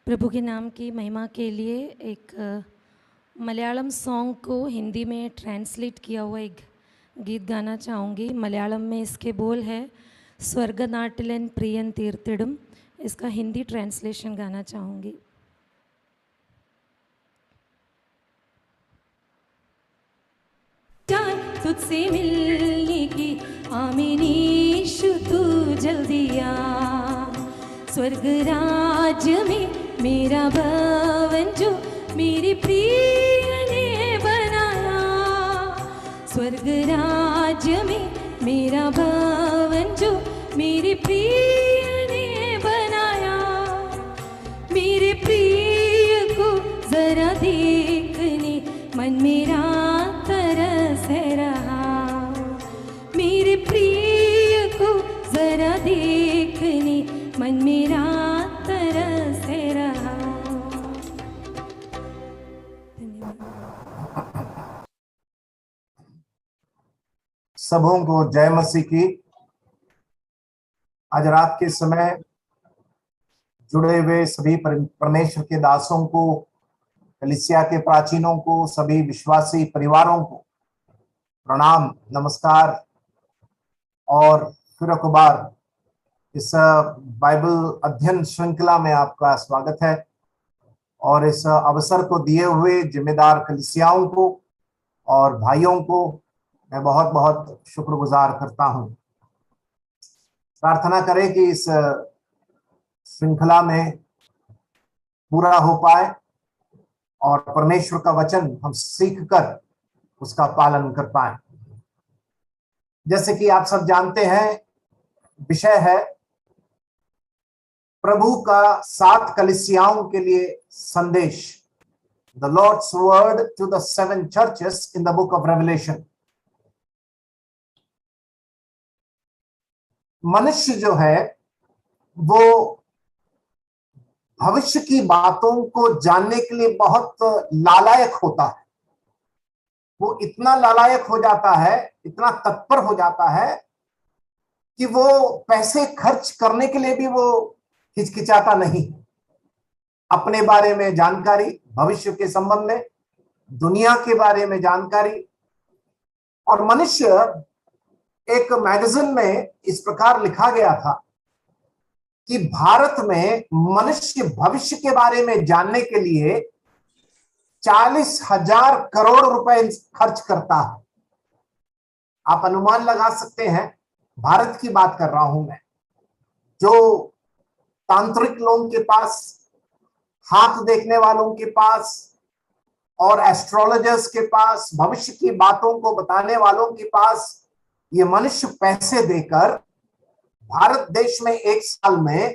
प्रभु के नाम की महिमा के लिए एक मलयालम सॉन्ग को हिंदी में ट्रांसलेट किया हुआ एक गीत गाना चाहूँगी। मलयालम में इसके बोल है स्वर्गनाटिलन प्रियन तीर्थिडुम। इसका हिंदी ट्रांसलेशन गाना चाहूँगी। तुझसे मिलने की आमीनीशु तू जल्दी आ, स्वर्ग राज्य में मेरा भवन जो मेरी प्रिय ने बनाया, स्वर्ग राज्य में मेरा भवन जो मेरी प्रिय ने बनाया। मेरे प्रिय को जरा देखने मन मेरा तरस रहा, मेरे प्रिय को जरा देखने मन मेरा तरस रहा। सबों को जय मसीह की। आज रात के समय जुड़े हुए सभी परमेश्वर के दासों को, कलीसिया के प्राचीनों को, सभी विश्वासी परिवारों को प्रणाम, नमस्कार और फिर एक बार इस बाइबल अध्ययन श्रृंखला में आपका स्वागत है। और इस अवसर को दिए हुए जिम्मेदार कलीसियाओं को और भाइयों को मैं बहुत बहुत शुक्रगुजार करता हूं। प्रार्थना करें कि इस श्रृंखला में पूरा हो पाए और परमेश्वर का वचन हम सीखकर उसका पालन कर पाए। जैसे कि आप सब जानते हैं, विषय है प्रभु का 7 कलीसियाओं के लिए संदेश, the Lord's word to the 7 churches in the book of Revelation. मनुष्य जो है वो भविष्य की बातों को जानने के लिए बहुत लालायक होता है। वो इतना लालायक हो जाता है, इतना तत्पर हो जाता है कि वो पैसे खर्च करने के लिए भी वो हिचकिचाता नहीं। अपने बारे में जानकारी, भविष्य के संबंध में, दुनिया के बारे में जानकारी। और मनुष्य, एक मैगजीन में इस प्रकार लिखा गया था कि भारत में मनुष्य भविष्य के बारे में जानने के लिए 40,000 करोड़ रुपए खर्च करता है। आप अनुमान लगा सकते हैं, भारत की बात कर रहा हूं मैं। जो तांत्रिक लोगों के पास, हाथ देखने वालों के पास और एस्ट्रोलॉजर्स के पास, भविष्य की बातों को बताने वालों के पास ये मनुष्य पैसे देकर भारत देश में एक साल में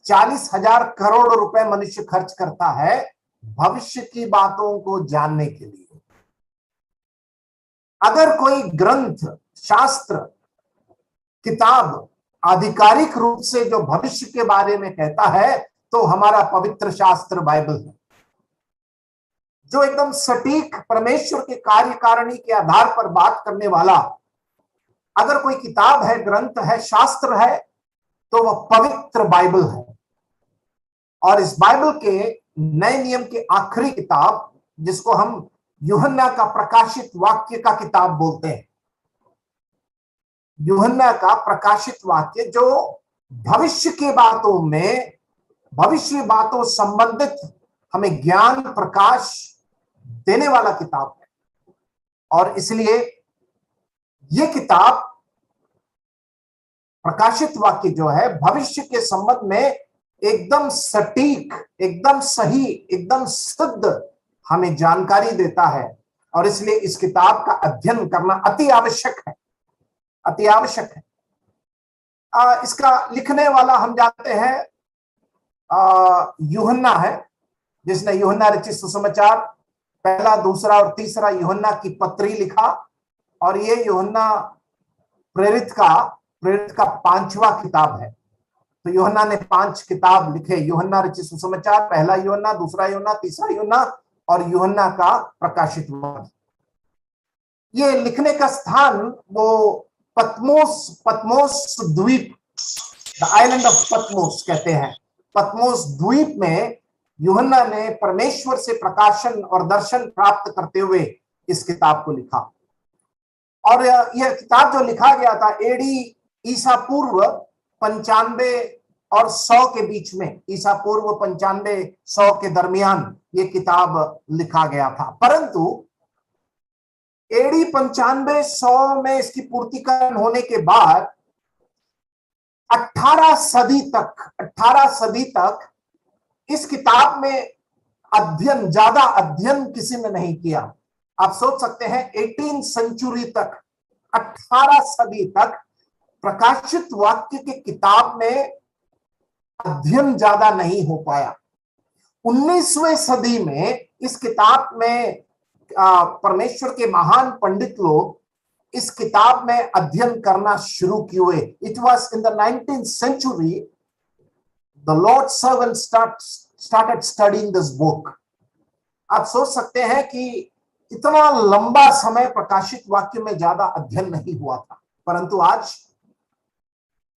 40,000 करोड़ रुपए मनुष्य खर्च करता है भविष्य की बातों को जानने के लिए। अगर कोई ग्रंथ, शास्त्र, किताब आधिकारिक रूप से जो भविष्य के बारे में कहता है तो हमारा पवित्र शास्त्र बाइबल है, जो एकदम सटीक परमेश्वर के कार्यकारिणी के आधार पर बात करने वाला अगर कोई किताब है, ग्रंथ है, शास्त्र है, तो वह पवित्र बाइबल है। और इस बाइबल के नए नियम के आखिरी किताब, जिसको हम यूहन्ना का प्रकाशित वाक्य का किताब बोलते हैं, यूहन्ना का प्रकाशित वाक्य, जो भविष्य की बातों में, भविष्य बातों संबंधित हमें ज्ञान प्रकाश देने वाला किताब है। और इसलिए ये किताब प्रकाशित वाक्य जो है भविष्य के संबंध में एकदम सटीक, एकदम सही, एकदम शुद्ध हमें जानकारी देता है। और इसलिए इस किताब का अध्ययन करना अति आवश्यक है, अति आवश्यक है। इसका लिखने वाला हम जानते हैं यूहन्ना है, जिसने यूहन्ना रचित सुसमाचार पहला, दूसरा और तीसरा यूहन्ना की पत्री लिखा। और ये यूहन्ना प्रेरित का 5वां किताब है। तो यूहन्ना ने 5 किताब लिखे, यूहन्ना रचित सुसमाचार, पहला यूहन्ना, दूसरा यूहन्ना, तीसरा यूहन्ना और यूहन्ना का प्रकाशित वाक्य। ये लिखने का स्थान वो पतमोस द्वीप, द आइलैंड ऑफ पतमोस कहते हैं। पतमोस द्वीप में यूहन्ना ने परमेश्वर से प्रकाशन और दर्शन प्राप्त करते हुए इस किताब को लिखा। और यह किताब जो लिखा गया था एडी ईसा पूर्व 95 और 100 के बीच में, ईसा पूर्व 95-100 के दरमियान ये किताब लिखा गया था। परंतु एडी 95-100 में इसकी पूर्तिकरण होने के बाद 18 सदी तक इस किताब में ज्यादा अध्ययन किसी ने नहीं किया। आप सोच सकते हैं 18 सेंचुरी तक, 18 सदी तक प्रकाशित वाक्य की किताब में अध्ययन ज्यादा नहीं हो पाया। 19वीं सदी में इस किताब में परमेश्वर के महान पंडित लोग इस किताब में अध्ययन करना शुरू किए। It was in the 19th century the Lord's servant started studying this book। आप सोच सकते हैं कि इतना लंबा समय प्रकाशित वाक्य में ज्यादा अध्ययन नहीं हुआ था। परंतु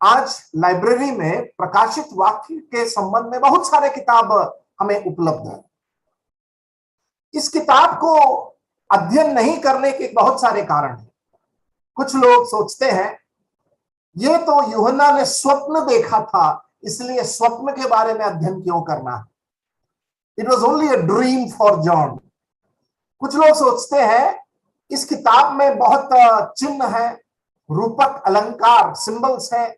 आज लाइब्रेरी में प्रकाशित वाक्य के संबंध में बहुत सारे किताब हमें उपलब्ध है। इस किताब को अध्ययन नहीं करने के बहुत सारे कारण हैं। कुछ लोग सोचते हैं ये तो यूहन्ना ने स्वप्न देखा था, इसलिए स्वप्न के बारे में अध्ययन क्यों करना है, it was only a dream for John. कुछ लोग सोचते हैं इस किताब में बहुत चिन्ह है, रूपक अलंकार, सिंबल्स है,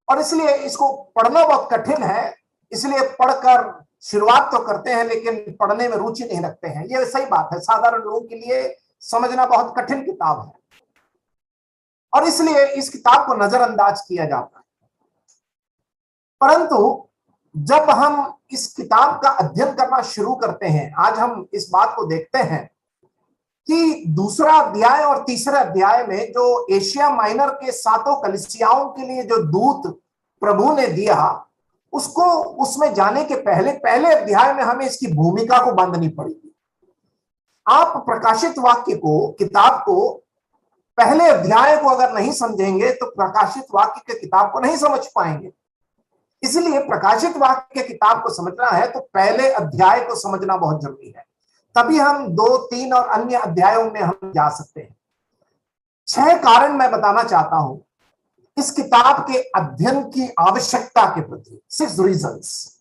और इसलिए इसको पढ़ना बहुत कठिन है, इसलिए पढ़कर शुरुआत तो करते हैं लेकिन पढ़ने में रुचि नहीं रखते हैं। यह सही बात है, साधारण लोगों के लिए समझना बहुत कठिन किताब है और इसलिए इस किताब को नजरअंदाज किया जाता है। परंतु जब हम इस किताब का अध्ययन करना शुरू करते हैं, आज हम इस बात को देखते हैं कि दूसरा अध्याय और तीसरे अध्याय में जो एशिया माइनर के 7 कलीसियाओं के लिए जो दूत प्रभु ने दिया, उसको उसमें जाने के पहले अध्याय में हमें इसकी भूमिका को बांधनी पड़ेगी। आप प्रकाशित वाक्य को, किताब को, पहले अध्याय को अगर नहीं समझेंगे तो प्रकाशित वाक्य के किताब को नहीं समझ पाएंगे। इसलिए प्रकाशित वाक्य के किताब को समझना है तो पहले अध्याय को समझना बहुत जरूरी है, तभी हम 2, 3 और अन्य अध्यायों में हम जा सकते हैं। 6 कारण मैं बताना चाहता हूं इस किताब के अध्ययन की आवश्यकता के प्रति। 6 रीजंस,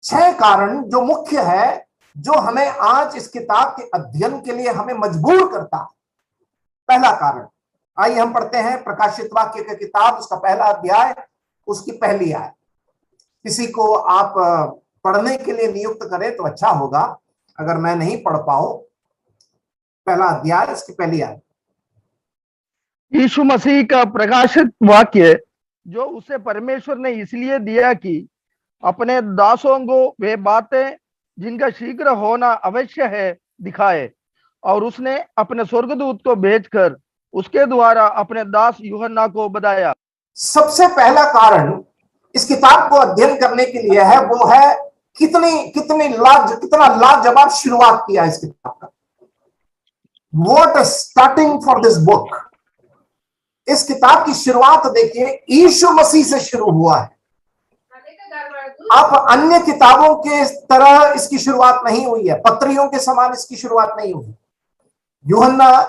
6 कारण जो मुख्य है, जो हमें आज इस किताब के अध्ययन के लिए हमें मजबूर करता है। पहला कारण, आइए हम पढ़ते हैं प्रकाशित वाक्य की किताब, उसका पहला अध्याय, उसकी पहली आयत। किसी को आप पढ़ने के लिए नियुक्त करें तो अच्छा होगा, अगर मैं नहीं पढ़ पाऊं। पहला अध्याय, उसकी पहली आयत। यीशु मसीह का प्रकाशित वाक्य जो उसे परमेश्वर ने इसलिए दिया कि अपने दासों को वे बातें जिनका शीघ्र होना अवश्य है दिखाए, और उसने अपने स्वर्गदूत को भेजकर उसके द्वारा अपने दास यूहन्ना को बताया। सबसे पहला कारण इस किताब को अध्ययन करने के लिए है, वो है कितना लाजवाब शुरुआत किया इस किताब का। What a starting for this book। इस किताब की शुरुआत देखिए, यीशु मसीह से शुरू हुआ है। आप अन्य किताबों के तरह इसकी शुरुआत नहीं हुई है, पत्रियों के समान इसकी शुरुआत नहीं हुई। यूहन्ना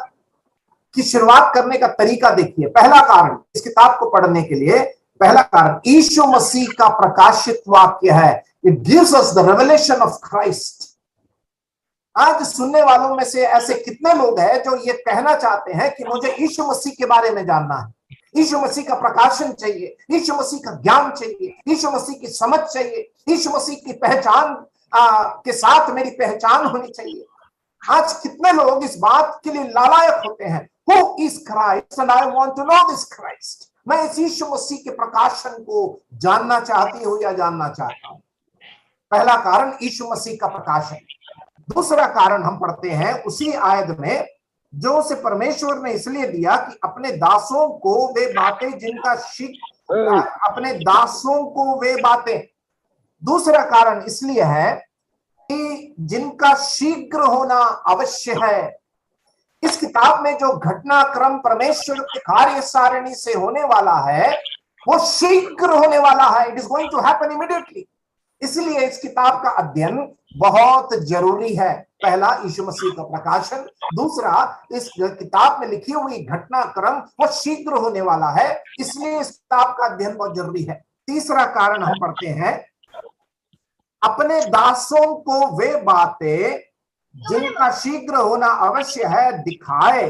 की शुरुआत करने का तरीका देखिए। पहला कारण इस किताब को पढ़ने के लिए, पहला कारण यीशु मसीह का प्रकाशित वाक्य है। It gives us the revelation of Christ. आज सुनने वालों में से ऐसे कितने लोग हैं जो ये कहना चाहते हैं कि मुझे यीशु मसीह के बारे में जानना है, यीशु मसीह का प्रकाशन चाहिए, यीशु मसीह का ज्ञान चाहिए, यीशु मसीह की समझ चाहिए, यीशु मसीह की पहचान के साथ मेरी पहचान होनी चाहिए। आज कितने लोग इस बात के लिए लालायक होते हैं, Who is Christ and I want to know this Christ। मैं इस यीशु मसीह के प्रकाशन को जानना चाहती हूं या जानना चाहता हूं। पहला कारण यीशु मसीह का प्रकाशन। दूसरा कारण हम पढ़ते हैं उसी आयत में, जो उसे परमेश्वर ने इसलिए दिया कि अपने दासों को वे बातें जिनका अपने दासों को वे बातें। दूसरा कारण इसलिए है कि जिनका शीघ्र होना अवश्य है। इस किताब में जो घटनाक्रम परमेश्वर के कार्य सारणी से होने वाला है, वो शीघ्र होने वाला है। It is going to happen immediately. इसलिए इस किताब का अध्ययन बहुत जरूरी है। पहला, यीशु मसीह का प्रकाशन। दूसरा, इस किताब में लिखी हुई घटनाक्रम वो शीघ्र होने वाला है, इसलिए इस किताब का अध्ययन बहुत जरूरी है। तीसरा कारण हम पढ़ते हैं, अपने दासों को वे बातें जिनका शीघ्र होना अवश्य है दिखाए।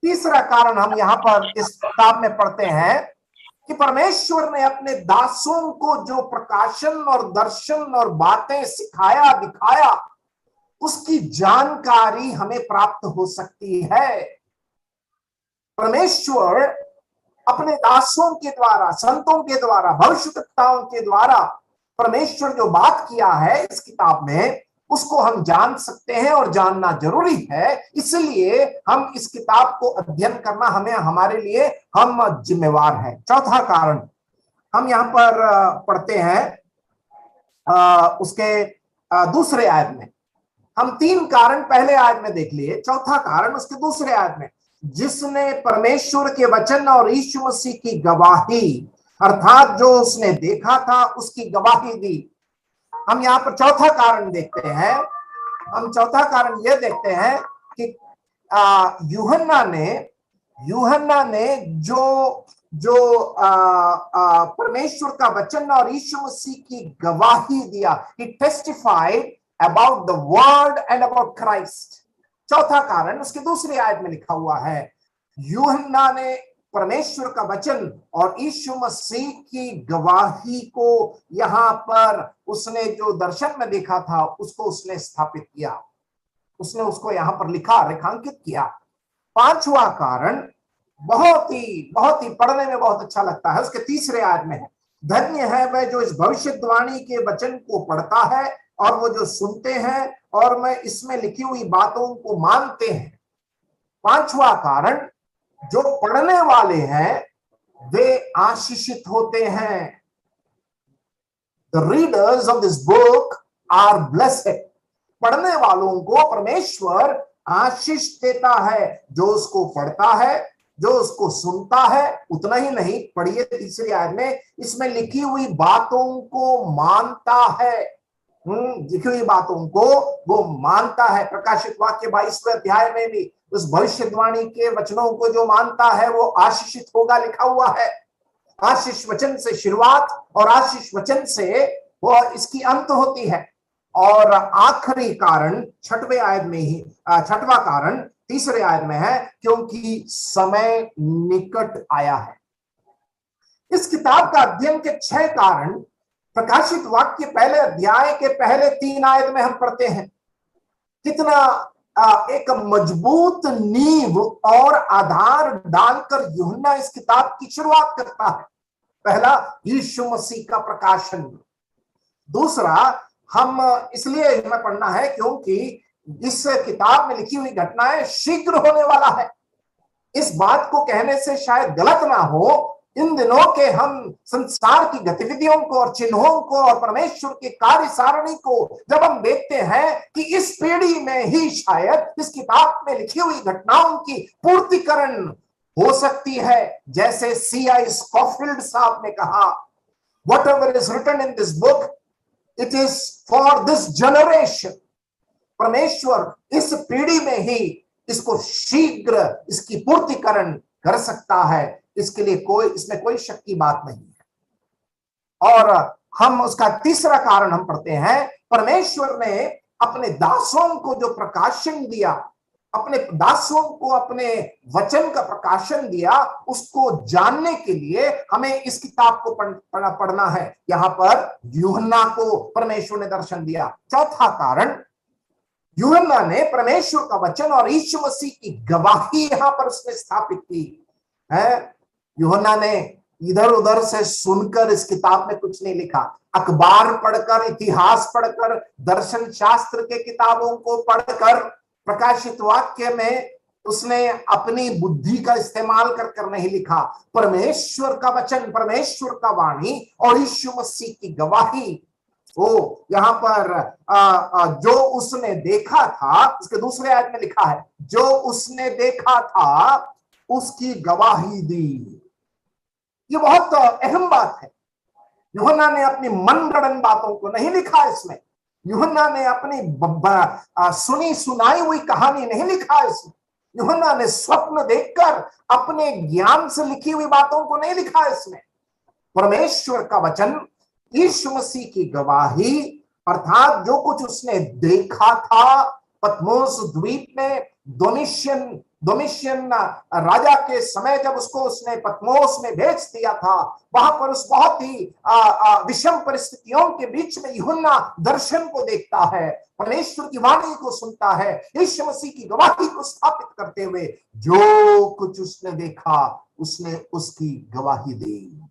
तीसरा कारण हम यहां पर इस किताब में पढ़ते हैं कि परमेश्वर ने अपने दासों को जो प्रकाशन और दर्शन और बातें सिखाया दिखाया, उसकी जानकारी हमें प्राप्त हो सकती है। परमेश्वर अपने दासों के द्वारा, संतों के द्वारा, भविष्यवक्ताओं के द्वारा परमेश्वर जो बात किया है इस किताब में, उसको हम जान सकते हैं और जानना जरूरी है। इसलिए हम इस किताब को अध्ययन करना हमें, हमारे लिए हम जिम्मेवार हैं। चौथा कारण हम यहां पर पढ़ते हैं उसके दूसरे आयत में। हम तीन कारण पहले आयत में देख लिए, चौथा कारण उसके दूसरे आयत में, जिसने परमेश्वर के वचन और यीशु मसीह की गवाही, अर्थात जो उसने देखा था उसकी गवाही दी। हम यहाँ पर चौथा कारण देखते हैं। हम चौथा कारण यह देखते हैं कि यूहन्ना ने जो परमेश्वर का वचन और यीशु मसीह की गवाही दिया, he testified about the word and about Christ। चौथा कारण उसके दूसरी आयत में लिखा हुआ है, यूहन्ना ने परमेश्वर का वचन और यीशु मसीह की गवाही को यहां पर उसने जो दर्शन में देखा था उसको उसने स्थापित किया, उसने उसको यहां पर लिखा, रेखांकित किया। पांचवा कारण बहुत ही पढ़ने में बहुत अच्छा लगता है, उसके तीसरे आयत में है, धन्य है वह जो इस भविष्यवाणी के वचन को पढ़ता है और वो जो सुनते हैं और मैं इसमें लिखी हुई बातों को मानते हैं। पांचवा कारण, जो पढ़ने वाले हैं वे आशीषित होते हैं। The readers of this book are blessed। पढ़ने वालों को परमेश्वर आशीष देता है, जो उसको पढ़ता है, जो उसको सुनता है। उतना ही नहीं, पढ़िए तीसरी आयत में, इसमें लिखी हुई बातों को मानता है। लिखी हुई बातों को वो मानता है। प्रकाशित वाक्य 22वें अध्याय में भी उस भविष्यवाणी के वचनों को जो मानता है वो आशीषित होगा, लिखा हुआ है। आशीष वचन से शुरुआत और आशीष वचन से वो इसकी अंत होती है। और आखिरी कारण छठवां कारण तीसरे आयत में है, क्योंकि समय निकट आया है। इस किताब का अध्ययन के 6 कारण प्रकाशित वाक्य पहले अध्याय के पहले 3 आयत में हम पढ़ते हैं। कितना एक मजबूत नींव और आधार डालकर यूहन्ना इस किताब की शुरुआत करता है। पहला, यीशु मसीह का प्रकाशन। दूसरा, हम इसलिए हमें पढ़ना है क्योंकि इस किताब में लिखी हुई घटनाएं शीघ्र होने वाला है। इस बात को कहने से शायद गलत ना हो, इन दिनों के हम संसार की गतिविधियों को और चिन्हों को और परमेश्वर के कार्य सारणी को जब हम देखते हैं कि इस पीढ़ी में ही शायद इस किताब में लिखी हुई घटनाओं की पूर्तिकरण हो सकती है। जैसे C.I. स्कॉफिल्ड साहब ने कहा, whatever is written in this book, it is for this generation। परमेश्वर इस पीढ़ी में ही इसको शीघ्र इसकी पूर्तिकरण कर सकता है, इसके लिए इसमें कोई शक की बात नहीं है। और हम उसका तीसरा कारण हम पढ़ते हैं, परमेश्वर ने अपने दासों को जो प्रकाशन दिया, अपने दासों को अपने वचन का प्रकाशन दिया, उसको जानने के लिए हमें इस किताब को पढ़ना है। यहां पर यूहन्ना को परमेश्वर ने दर्शन दिया। चौथा कारण, यूहन्ना ने परमेश्वर का वचन और यीशु मसीह की गवाही यहां पर उसने स्थापित की है। यूहन्ना ने इधर उधर से सुनकर इस किताब में कुछ नहीं लिखा, अखबार पढ़कर, इतिहास पढ़कर, दर्शन शास्त्र के किताबों को पढ़कर, प्रकाशित वाक्य में उसने अपनी बुद्धि का इस्तेमाल कर कर नहीं लिखा। परमेश्वर का वचन, परमेश्वर का वाणी और यीशु मसीह की गवाही, वो यहां पर जो उसने देखा था, उसके दूसरे आयत में लिखा है, जो उसने देखा था उसकी गवाही दी। ये बहुत अहम बात है। यूहन्ना ने अपनी मनगढ़ंत बातों को नहीं लिखा इसमें। यूहन्ना ने अपनी सुनी सुनाई हुई कहानी नहीं लिखा इसमें। यूहन्ना ने स्वप्न देखकर अपने ज्ञान से लिखी हुई बातों को नहीं लिखा इसमें। परमेश्वर का वचन, यीशु मसीह की गवाही, अर्थात जो कुछ उसने देखा था पतमोस द्वीप में, डोमिशियन राजा के समय जब उसको उसने पतमोस में भेज दिया था, वहां पर उस बहुत ही विषम परिस्थितियों के बीच में यूहन्ना दर्शन को देखता है, परमेश्वर की वाणी को सुनता है, यीशु मसीह की गवाही को स्थापित करते हुए जो कुछ उसने देखा उसने उसकी गवाही दी।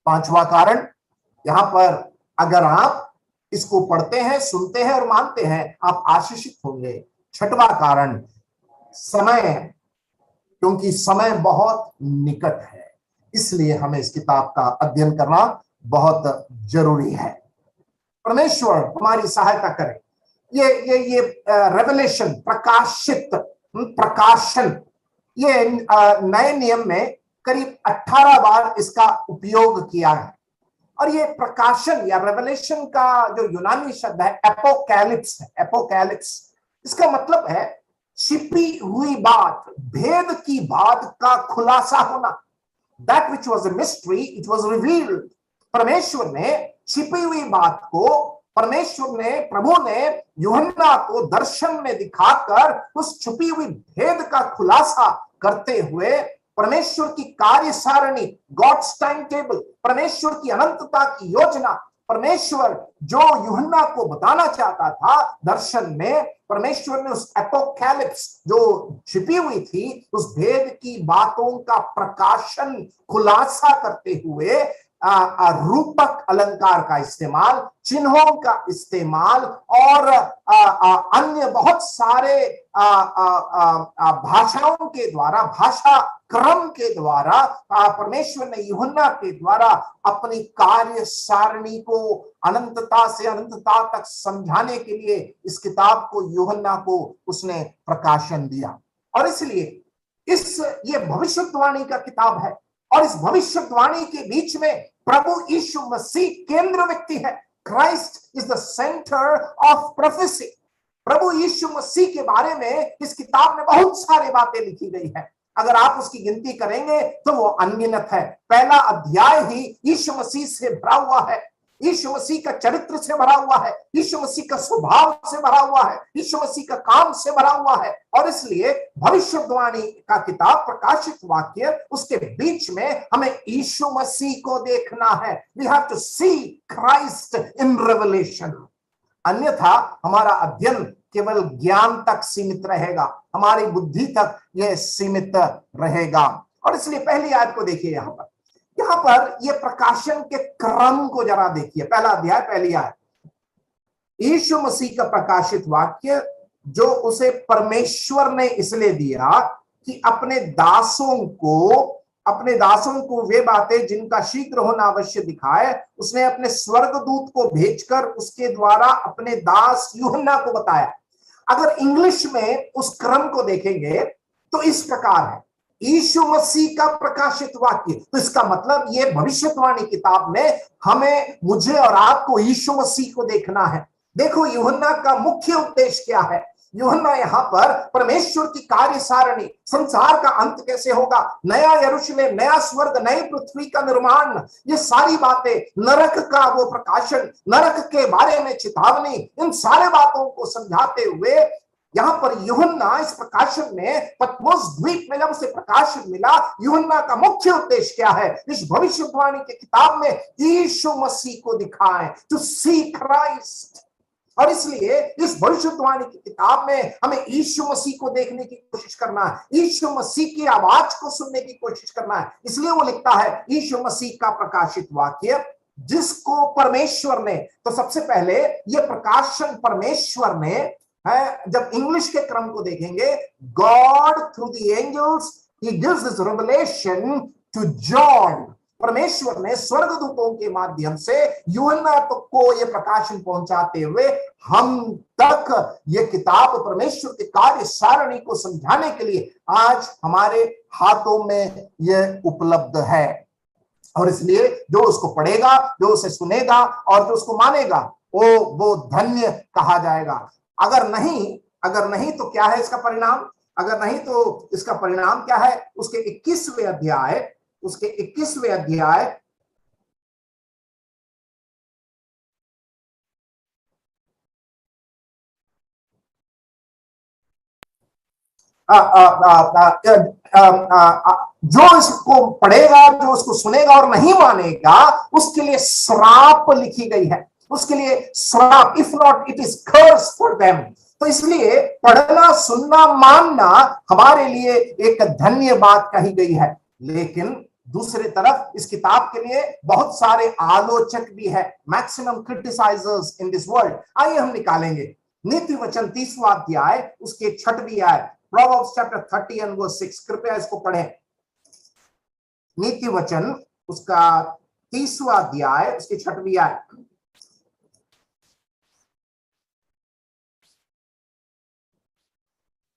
पांचवा कारण, यहां पर अगर आप इसको पढ़ते हैं, सुनते हैं और मानते हैं, आप आशीषित होंगे। छठवां कारण, समय, क्योंकि समय बहुत निकट है, इसलिए हमें इस किताब का अध्ययन करना बहुत जरूरी है। परमेश्वर हमारी सहायता करे। ये रेवलेशन, प्रकाशन, ये नए नियम में करीब 18 बार इसका उपयोग किया है। और ये प्रकाशन या रेवलेशन का जो यूनानी शब्द है एपोकैलिप्स है। एपोकैलिप्स इसका मतलब है छिपी हुई बात, भेद की बात का खुलासा होना। That which was a mystery, it was revealed. परमेश्वर ने छिपी हुई बात को, परमेश्वर ने, प्रभु ने यूहन्ना को दर्शन में दिखाकर उस छुपी हुई भेद का खुलासा करते हुए परमेश्वर की कार्य सारणी, गॉड्स टाइम टेबल, परमेश्वर की अनंतता की योजना, परमेश्वर जो यूहन्ना को बताना चाहता था दर्शन में, परमेश्वर ने उस एपोकैलिप्स जो छिपी हुई थी उस भेद की बातों का प्रकाशन, खुलासा करते हुए रूपक अलंकार का इस्तेमाल, चिन्हों का इस्तेमाल और अन्य बहुत सारे भाषाओं के द्वारा, भाषा क्रम के द्वारा परमेश्वर ने यूहन्ना के द्वारा अपनी कार्य सारणी को अनंतता से अनंतता तक समझाने के लिए इस किताब को यूहन्ना को उसने प्रकाशन दिया। और इसलिए ये भविष्यवाणी का किताब है और इस भविष्यवाणी के बीच में प्रभु यीशु मसीह केंद्र व्यक्ति है। Christ is the centre of prophecy. प्रभु यीशु मसीह के बारे में इस किताब में बहुत सारी बातें लिखी गई है। अगर आप उसकी गिनती करेंगे तो वो अनगिनत है। पहला अध्याय ही यीशु मसीह से भरा हुआ है, यीशु मसीह का चरित्र से भरा हुआ है, यीशु मसीह का स्वभाव से भरा हुआ है, यीशु मसीह का काम से भरा हुआ है। और इसलिए भविष्यवाणी का किताब, प्रकाशित वाक्य, उसके बीच में हमें यीशु मसीह को देखना है। We have to see Christ in Revelation. अन्यथा हमारा अध्ययन केवल ज्ञान तक सीमित रहेगा, हमारी बुद्धि तक यह सीमित रहेगा। और इसलिए पहली आयत को देखिए, यहां पर यह प्रकाशन के क्रम को जरा देखिए। पहला अध्याय, पहली आयत, यीशु मसीह का प्रकाशित वाक्य जो उसे परमेश्वर ने इसलिए दिया कि अपने दासों को वे बातें जिनका शीघ्र होना अवश्य दिखाए, उसने अपने स्वर्गदूत को भेजकर उसके द्वारा अपने दास यूहन्ना को बताया। अगर इंग्लिश में उस क्रम को देखेंगे तो इस प्रकार है, यीशु मसीह का प्रकाशित वाक्य। तो इसका मतलब ये भविष्यवाणी किताब में हमें, मुझे और आपको यीशु मसीह को देखना है। देखो यूहन्ना का मुख्य उद्देश्य क्या है। यूहन्ना यहाँ पर परमेश्वर की कार्य सारणी, संसार का अंत कैसे होगा, नया यरूशलेम, नया स्वर्ग, नई पृथ्वी का निर्माण, ये सारी बातें, नरक का वो प्रकाशन, नरक के बारे में चेतावनी, इन सारे बातों को समझाते हुए यहां पर यूहन्ना इस प्रकाशन में, पतमोस द्वीप में जब उसे प्रकाशन मिला, यूहन्ना का मुख्य उद्देश्य क्या है, इस भविष्यवाणी के किताब में यीशु मसीह को दिखाएं, टू सी क्राइस्ट। और इसलिए इस भविष्यवाणी की किताब में हमें यीशु मसीह को देखने की कोशिश करना है, यीशु मसीह की आवाज को सुनने की कोशिश करना है। इसलिए वो लिखता है यीशु मसीह का प्रकाशित वाक्य जिसको परमेश्वर ने, तो सबसे पहले ये प्रकाशन परमेश्वर ने है। जब इंग्लिश के क्रम को देखेंगे, God through the angels he gives this revelation to John. परमेश्वर ने स्वर्गदूतों के माध्यम से यूहन्ना को यह प्रकाशन पहुंचाते हुए हम तक यह किताब, परमेश्वर के कार्य सारणी को समझाने के लिए आज हमारे हाथों में यह उपलब्ध है। और इसलिए जो उसको पढ़ेगा, जो उसे सुनेगा और जो उसको मानेगा, वो धन्य कहा जाएगा। अगर नहीं तो क्या है इसका परिणाम? अगर नहीं तो इसका परिणाम क्या है? उसके 21वें अध्याय जो इसको पढ़ेगा, जो उसको सुनेगा और नहीं मानेगा, उसके लिए श्राप लिखी गई है, उसके लिए श्राप। If not it is curse for them. तो इसलिए पढ़ना, सुनना, मानना हमारे लिए एक धन्य बात कही गई है। लेकिन दूसरी तरफ इस किताब के लिए बहुत सारे आलोचक भी है, maximum criticisers in this world. आइए हम निकालेंगे नीति वचन 30वां अध्याय, उसके 6वीं आयत, Proverbs chapter 30 and verse 6। कृपया इसको पढ़ें। नीति वचन उसका 30वां अध्याय, उसकी 6वीं आयत।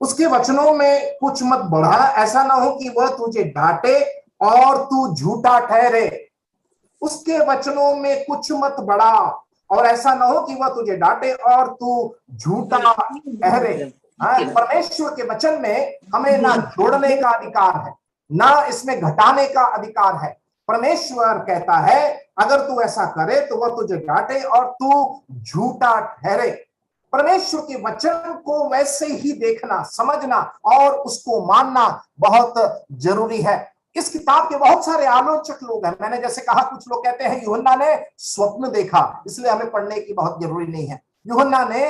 उसके वचनों में कुछ मत बढ़ा, ऐसा ना हो कि वह तुझे डांटे और तू झूठा ठहरे। उसके वचनों में कुछ मत बढ़ा, और ऐसा ना हो कि वह तुझे डांटे और तू झूठा ठहरे। परमेश्वर के वचन में हमें ना जोड़ने का अधिकार है, ना इसमें घटाने का अधिकार है। परमेश्वर कहता है अगर तू ऐसा करे तो वह तुझे डांटे और तू झूठा ठहरे। परमेश्वर के वचन को वैसे ही देखना, समझना और उसको मानना बहुत जरूरी है। इस किताब के बहुत सारे आलोचक लोग हैं। मैंने जैसे कहा, कुछ लोग कहते हैं यूहन्ना ने स्वप्न देखा, इसलिए हमें पढ़ने की बहुत जरूरी नहीं है। यूहन्ना ने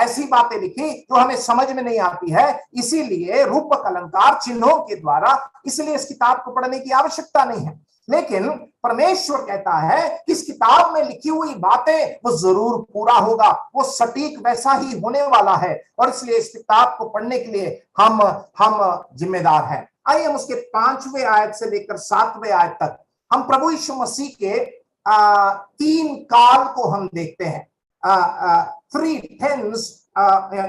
ऐसी बातें लिखी जो हमें समझ में नहीं आती है, इसीलिए रूपक अलंकार चिन्हों के द्वारा, इसलिए इस किताब को पढ़ने की आवश्यकता नहीं है। लेकिन परमेश्वर कहता है कि इस किताब में लिखी हुई बातें वो जरूर पूरा होगा, वो सटीक वैसा ही होने वाला है, और इसलिए इस किताब को पढ़ने के लिए हम जिम्मेदार हैं। आइए हम उसके 5वें आयत से लेकर 7वें आयत तक हम प्रभु यीशु मसीह के 3 काल को हम देखते हैं। 3 tense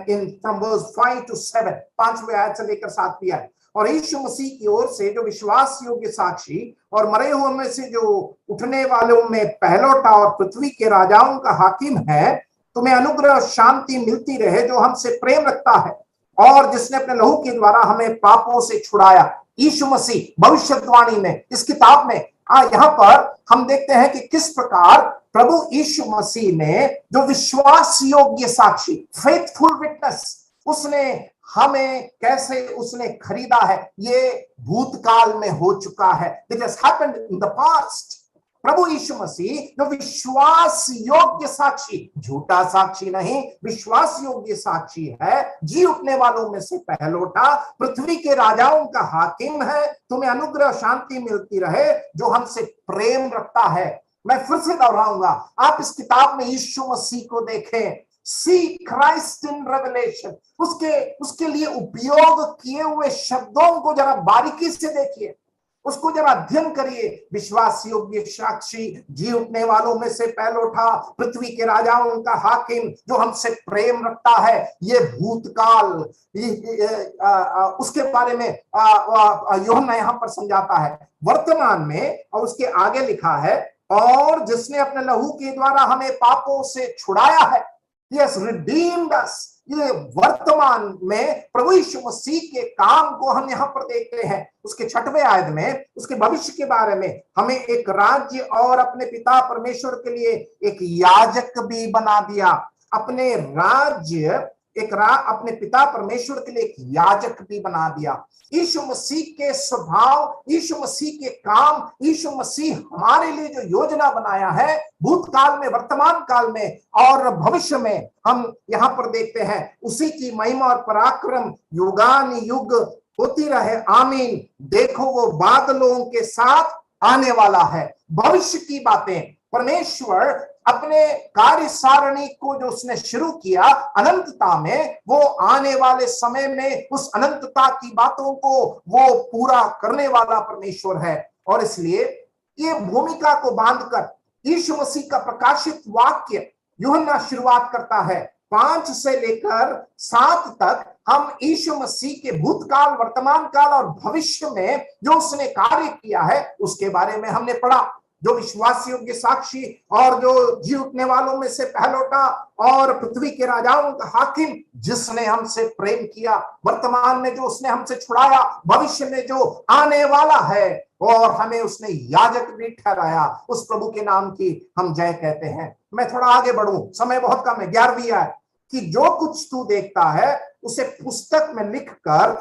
in from verse 5 to 7, 5वें आयत से लेकर 7वीं आयत। और यीशु मसीह की ओर से जो विश्वास योग्य साक्षी और मरे हुए में से जो उठने वालों में पहलौठा और पृथ्वी के राजाओं का हाकिम है, तुम्हें अनुग्रह और शांति मिलती रहे, जो हमसे प्रेम रखता है और जिसने अपने लहू के द्वारा हमें पापों से छुड़ाया। यीशु मसीह भविष्यवाणी में, इस किताब में यहाँ पर हम देखते हैं कि किस प्रकार प्रभु यीशु मसीह ने जो विश्वास योग्य साक्षी, फेथफुल विटनेस, उसने हमें कैसे उसने खरीदा है। ये भूतकाल में हो चुका है, it has happened in the past. प्रभु यीशु मसीह जो विश्वास योग्य साक्षी, झूठा साक्षी नहीं, विश्वास योग्य साक्षी है, जी उठने वालों में से पहलौठा, पृथ्वी के राजाओं का हाकिम है, तुम्हें अनुग्रह शांति मिलती रहे, जो हमसे प्रेम रखता है। मैं फिर से दोहराऊंगा, आप इस किताब में यीशु मसीह को देखें, सी क्राइस्ट इन रेवलेशन, उसके लिए उपयोग किए हुए शब्दों को जरा बारीकी से देखिए, उसको जरा अध्ययन करिए। विश्वास योग्य साक्षी, जी उठने वालों में से पहलौठा, पृथ्वी के राजाओं का हाकिम, जो हमसे प्रेम रखता है। ये भूतकाल, उसके बारे में यूहन्ना यहाँ पर समझाता है। वर्तमान में, और उसके आगे लिखा है, और जिसने अपने लहू के द्वारा हमें पापों से छुड़ाया है, यस रिडीम्ड अस। ये वर्तमान में प्रभु यीशु मसीह के काम को हम यहाँ पर देखते हैं। उसके 6वें आयत में उसके भविष्य के बारे में हमें एक राज्य और अपने पिता परमेश्वर के लिए एक याजक भी बना दिया। अपने राज्य अपने पिता परमेश्वर के लिए एक याजक भी बना दिया। यीशु मसीह के स्वभाव, यीशु मसीह के काम, यीशु मसीह हमारे लिए जो योजना बनाया है, भूतकाल में, वर्तमान काल में और भविष्य में, हम यहाँ पर देखते हैं। उसी की महिमा और पराक्रम युगान युग होती रहे, आमीन। देखो वो बादलों के साथ आने वाला है। भविष्य की बातें, परमेश्वर अपने कार्य सारणी को जो उसने शुरू किया अनंतता में, वो आने वाले समय में उस अनंतता की बातों को वो पूरा करने वाला परमेश्वर है। और इसलिए ये भूमिका को बांधकर यीशु मसीह का प्रकाशित वाक्य यूहन्ना शुरुआत करता है। 5 से लेकर 7 तक हम यीशु मसीह के भूतकाल, वर्तमान काल और भविष्य में जो उसने कार्य किया है उसके बारे में हमने पढ़ा। जो विश्वास योग्य साक्षी और जो जी उठने वालों में से पहलौठा और पृथ्वी के राजाओं का हाकिम, जिसने हमसे प्रेम किया, वर्तमान में जो उसने हमसे छुड़ाया, भविष्य में जो आने वाला है और हमें उसने याजक भी ठहराया, उस प्रभु के नाम की हम जय कहते हैं। मैं थोड़ा आगे बढ़ूं, समय बहुत कम है। 11वीं आयत कि जो कुछ तू देखता है उसे पुस्तक में लिखकर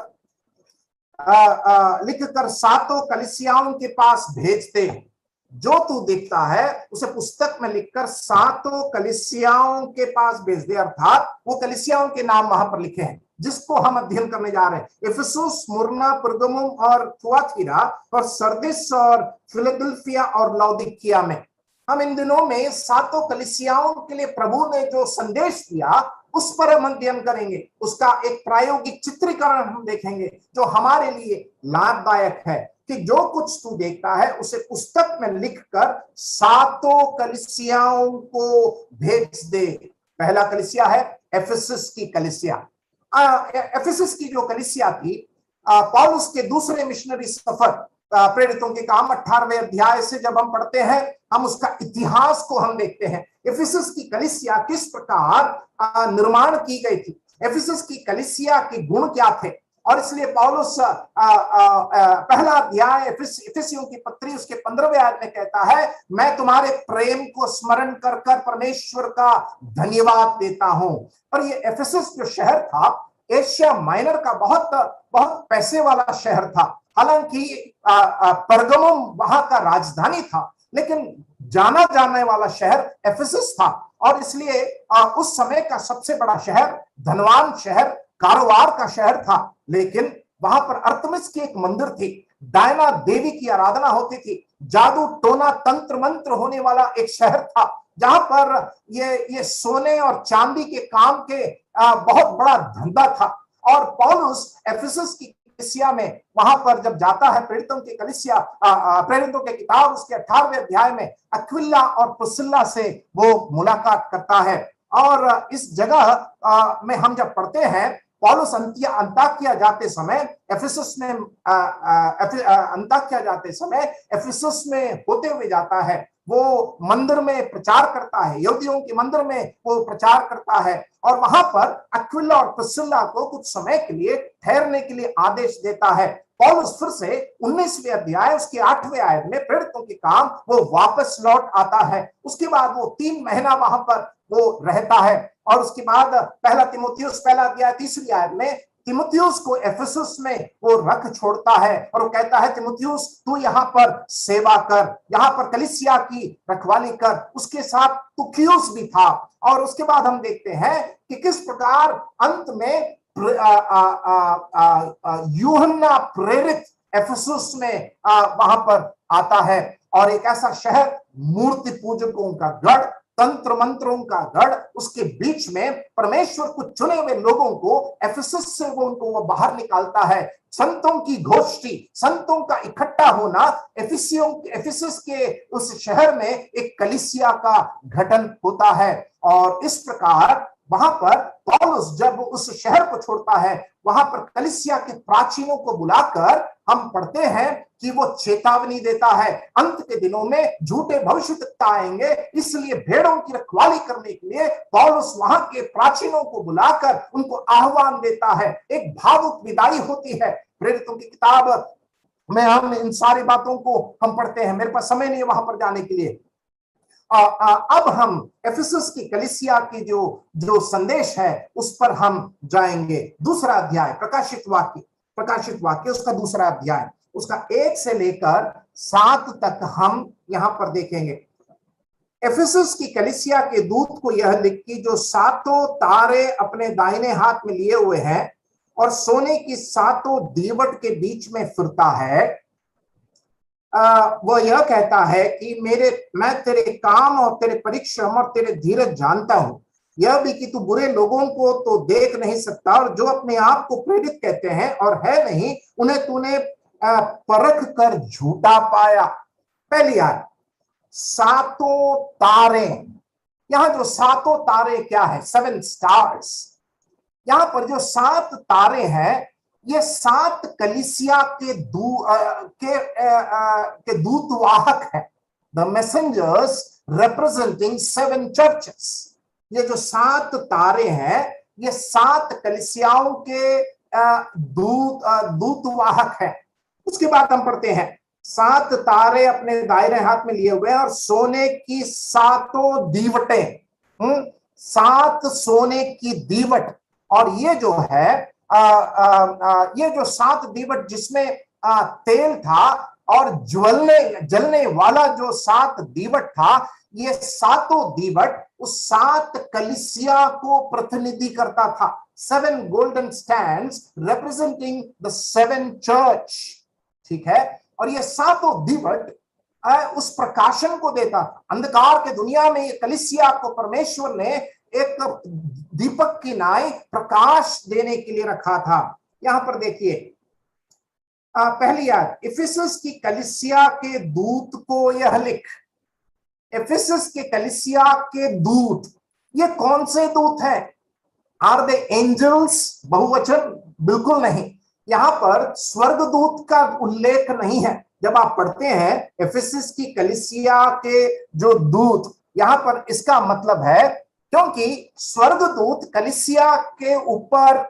सातों कलीसियाओं के पास भेज दे। जो तू देखता है उसे पुस्तक में लिखकर सातों कलीसियाओं के पास भेज दे, अर्थात वो कलीसियाओं के नाम वहां पर लिखे हैं जिसको हम अध्ययन करने जा रहे हैं। इफिसुस, मुर्ना, परगमुम और थुआतीरा और सरदिस और फिलाडेल्फिया और लौदीकिया में। हम इन दिनों में सातों कलीसियाओं के लिए प्रभु ने जो संदेश दिया उस पर हम अध्ययन करेंगे। उसका एक प्रायोगिक चित्रीकरण हम देखेंगे जो हमारे लिए लाभदायक है कि जो कुछ तू देखता है उसे पुस्तक में लिखकर सातों कलीसियाओं को भेज दे। पहला कलीसिया है एफिसस की कलीसिया। एफिसस की जो कलीसिया थी, पौलुस के दूसरे मिशनरी सफर प्रेरितों के काम 18वें अध्याय से जब हम पढ़ते हैं, हम उसका इतिहास को हम देखते हैं। एफिसस की कलीसिया किस प्रकार निर्माण की गई थी, एफिसस की कलीसिया के गुण क्या थे, और इसलिए पौलुस पहला अध्याय इफिसियों की पत्री उसके 15वें आयत में कहता है, मैं तुम्हारे प्रेम को स्मरण कर कर परमेश्वर का धन्यवाद देता हूं। और ये एफिसस जो शहर था, एशिया माइनर का बहुत बहुत पैसे वाला शहर था। हालांकि परगमुम वहां का राजधानी था, लेकिन जाना जाने वाला शहर एफिसस था। और इसलिए उस समय का सबसे बड़ा शहर, धनवान शहर, कारोबार का शहर था। लेकिन वहां पर अर्थमिस की एक मंदिर थी, डायना देवी की आराधना होती थी, जादू टोना तंत्र मंत्र होने वाला एक शहर था जहां पर ये सोने और चांदी के काम के बहुत बड़ा धंधा था। और पौलुस एफिसस की कलीसिया में वहां पर जब जाता है, प्रेरितों की कलीसिया, प्रेरितों के किताब उसके 18वें अध्याय में अक्विला और प्रिस्किल्ला से वो मुलाकात करता है। और इस जगह में हम जब पढ़ते हैं, पौलुस अंताकिया जाते समय एफिसस में अंताकिया जाते समय एफिसस में होते हुए जाता है। वो मंदिर में प्रचार करता है, यहूदियों के मंदिर में वो प्रचार करता है और वहां पर अक्विला और प्रिस्किल्ला को कुछ समय के लिए ठहरने के लिए आदेश देता है। पौलुस फिर से 19वें अध्याय उसके 8वें आयत में प्रेरितों के काम वो वापस लौट आता है। उसके बाद वो 3 महीना वहां पर वो रहता है और उसके बाद पहला तीमुथियुस पहला अध्याय 3री आयत में तीमुथियुस को एफिसस में वो रख छोड़ता है और वो कहता है, तीमुथियुस तू यहाँ पर सेवा कर, यहाँ पर कलीसिया की रखवाली कर। उसके साथ तुखियुस भी था। और उसके बाद हम देखते हैं कि किस प्रकार अंत में यूहन्ना प्रेरित एफिसस में वहां पर आता है और एक ऐसा शहर, मूर्ति पूजकों का गढ़, तंत्र मंत्रों का गढ़, उसके बीच में परमेश्वर कुछ चुने हुए लोगों को एफिसस से वो बाहर निकालता है। संतों की गोष्ठी, संतों का इकट्ठा होना, एफिसस के उस शहर में एक कलीसिया का गठन होता है। और इस प्रकार वहां पर पौलुस जब उस शहर को छोड़ता है, वहां पर कलीसिया के प्राचीनों को बुलाकर हम पढ़ते हैं कि वो चेतावनी देता है, अंत के दिनों में झूठे भविष्यवक्ता आएंगे, इसलिए भेड़ों की रखवाली करने के लिए पौलुस वहां के प्राचीनों को बुलाकर उनको आह्वान देता है। एक भावुक विदाई होती है। प्रेरितों की किताब में हम इन सारी बातों को हम पढ़ते हैं, मेरे पास समय नहीं है वहां पर जाने के लिए। अब हम एफिसस की कलीसिया की जो संदेश है उस पर हम जाएंगे। दूसरा अध्याय प्रकाशित वाक्य उसका दूसरा अध्याय, उसका 1 से लेकर 7 तक हम यहां पर देखेंगे। एफिसस की कलीसिया के दूत को यह लिख कि जो सातों तारे अपने दाहिने हाथ में लिए हुए हैं और सोने की सातों दीवट के बीच में फिरता है, वो यह कहता है कि मैं तेरे काम और तेरे परिश्रम और तेरे धीरज जानता हूं, यह भी कि तू बुरे लोगों को तो देख नहीं सकता और जो अपने आप को प्रेरित कहते हैं और है नहीं, उन्हें तूने परख कर झूठा पाया। पहली आयत, सातों तारे। यहां जो सातों तारे क्या है? 7 स्टार्स। यहां पर जो 7 तारे हैं, ये 7 कलीसिया के दूतवाहक है। The messengers representing 7 churches. ये जो 7 तारे हैं, ये 7 कलीसियाओं के दूतवाहक है। उसके बाद हम पढ़ते हैं, 7 तारे अपने दाहिने हाथ में लिए हुए हैं और सोने की 7 दीवटें, 7 सोने की दीवट। और ये जो है ये जो 7 दीवट जिसमें तेल था और जलने वाला जो 7 दीवट था, ये 7 दीवट उस 7 कलीसिया को प्रतिनिधि करता था। 7 golden stands representing the 7 church. ठीक है, और ये 7 दीवट उस प्रकाशन को देता था। अंधकार के दुनिया में ये कलीसिया को परमेश्वर ने एक दीपक की नाई प्रकाश देने के लिए रखा था। यहां पर देखिए पहली याद, इफिसस की कलीसिया के दूत को यह लिख। इफिसस के कलीसिया के दूत, ये कौन से दूत हैं? Are they angels? बहुवचन? बिल्कुल नहीं। यहां पर स्वर्गदूत का उल्लेख नहीं है। जब आप पढ़ते हैं इफिसस की कलीसिया के जो दूत, यहां पर इसका मतलब है क्योंकि स्वर्गदूत कलीसिया के ऊपर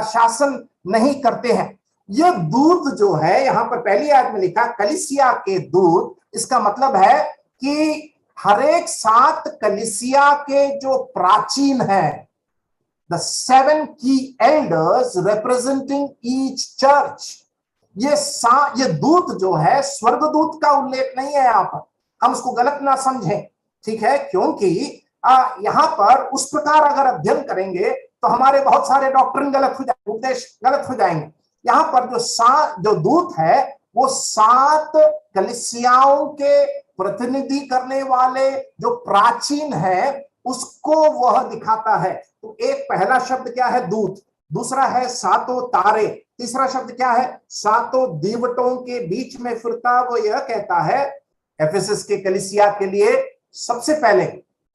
शासन नहीं करते हैं। ये दूत जो है, यहां पर पहली आयत में लिखा कलीसिया के दूत, इसका मतलब है कि हर एक 7 कलीसिया के जो प्राचीन हैं, the 7 key elders representing each church, ये दूत जो है, स्वर्गदूत का उल्लेख नहीं है यहां पर। हम उसको गलत ना समझें, ठीक है, क्योंकि यहां पर उस प्रकार अगर अध्ययन करेंगे तो हमारे बहुत सारे डॉक्ट्रिन गलत हो जाएंगे, उपदेश गलत हो जाएंगे। यहां पर जो दूत है, वो 7 कलीसियाओं के प्रतिनिधि करने वाले जो प्राचीन है, उसको वह दिखाता है। तो एक पहला शब्द क्या है? दूत। दूसरा है 7 तारे। तीसरा शब्द क्या है? 7 दीवटों के बीच में फिरता वो यह कहता है एफेसस के कलीसिया के लिए सबसे पहले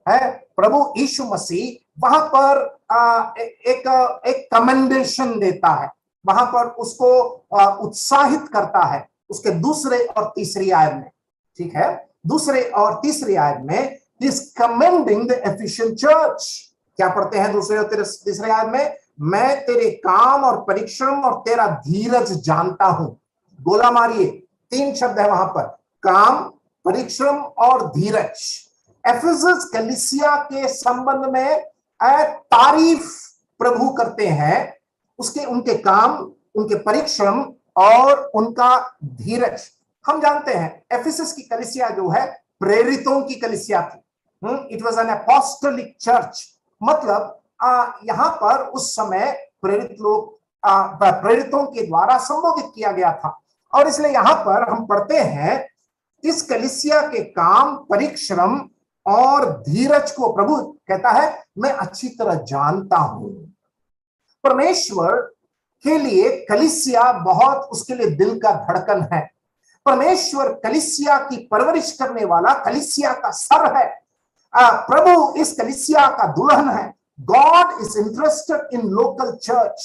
है प्रभु यीशु मसीह वहां पर एक कमेंडेशन देता है, वहां पर उसको उत्साहित करता है उसके दूसरे और तीसरी आयत में। ठीक है, दूसरे और तीसरी आयत में is commending the Ephesian church। क्या पढ़ते हैं दूसरे और तीसरे आयत में? मैं तेरे काम और परिश्रम और तेरा धीरज जानता हूं। गोला मारिए, 3 शब्द है वहां पर, काम, परिश्रम और धीरज। एफेसस कलीसिया के संबंध में तारीफ प्रभु करते हैं, उनके काम, उनके परिश्रम और उनका धीरज। हम जानते हैं एफेसस की कलीसिया जो है प्रेरितों की कलीसिया थी। It was an apostolic church. मतलब यहां पर उस समय प्रेरित लोग प्रेरितों के द्वारा संबोधित किया गया था। और इसलिए यहां पर हम पढ़ते हैं इस कलीसिया के काम, परिश्रम और धीरज को प्रभु कहता है मैं अच्छी तरह जानता हूं। परमेश्वर के लिए कलीसिया बहुत उसके लिए दिल का धड़कन है। परमेश्वर कलीसिया की परवरिश करने वाला कलीसिया का सर है। प्रभु इस कलीसिया का दुल्हन है। God is interested in local church.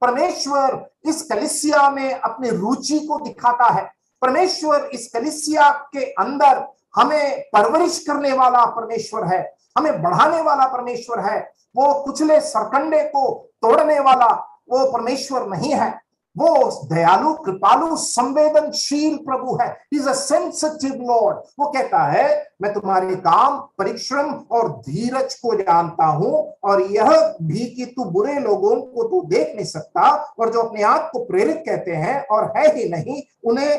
परमेश्वर इस कलीसिया में अपनी रुचि को दिखाता है। परमेश्वर इस कलीसिया के अंदर हमें परवरिश करने वाला परमेश्वर है, हमें बढ़ाने वाला परमेश्वर है। वो कुचले सरकंडे को तोड़ने वाला वो परमेश्वर नहीं है। वो दयालु, कृपालु, संवेदनशील प्रभु है। He is a sensitive Lord। वो कहता है मैं तुम्हारे काम, परिश्रम और धीरज को जानता हूं, और यह भी कि तू बुरे लोगों को तू देख नहीं सकता, और जो अपने आप को प्रेरित कहते हैं और है ही नहीं, उन्हें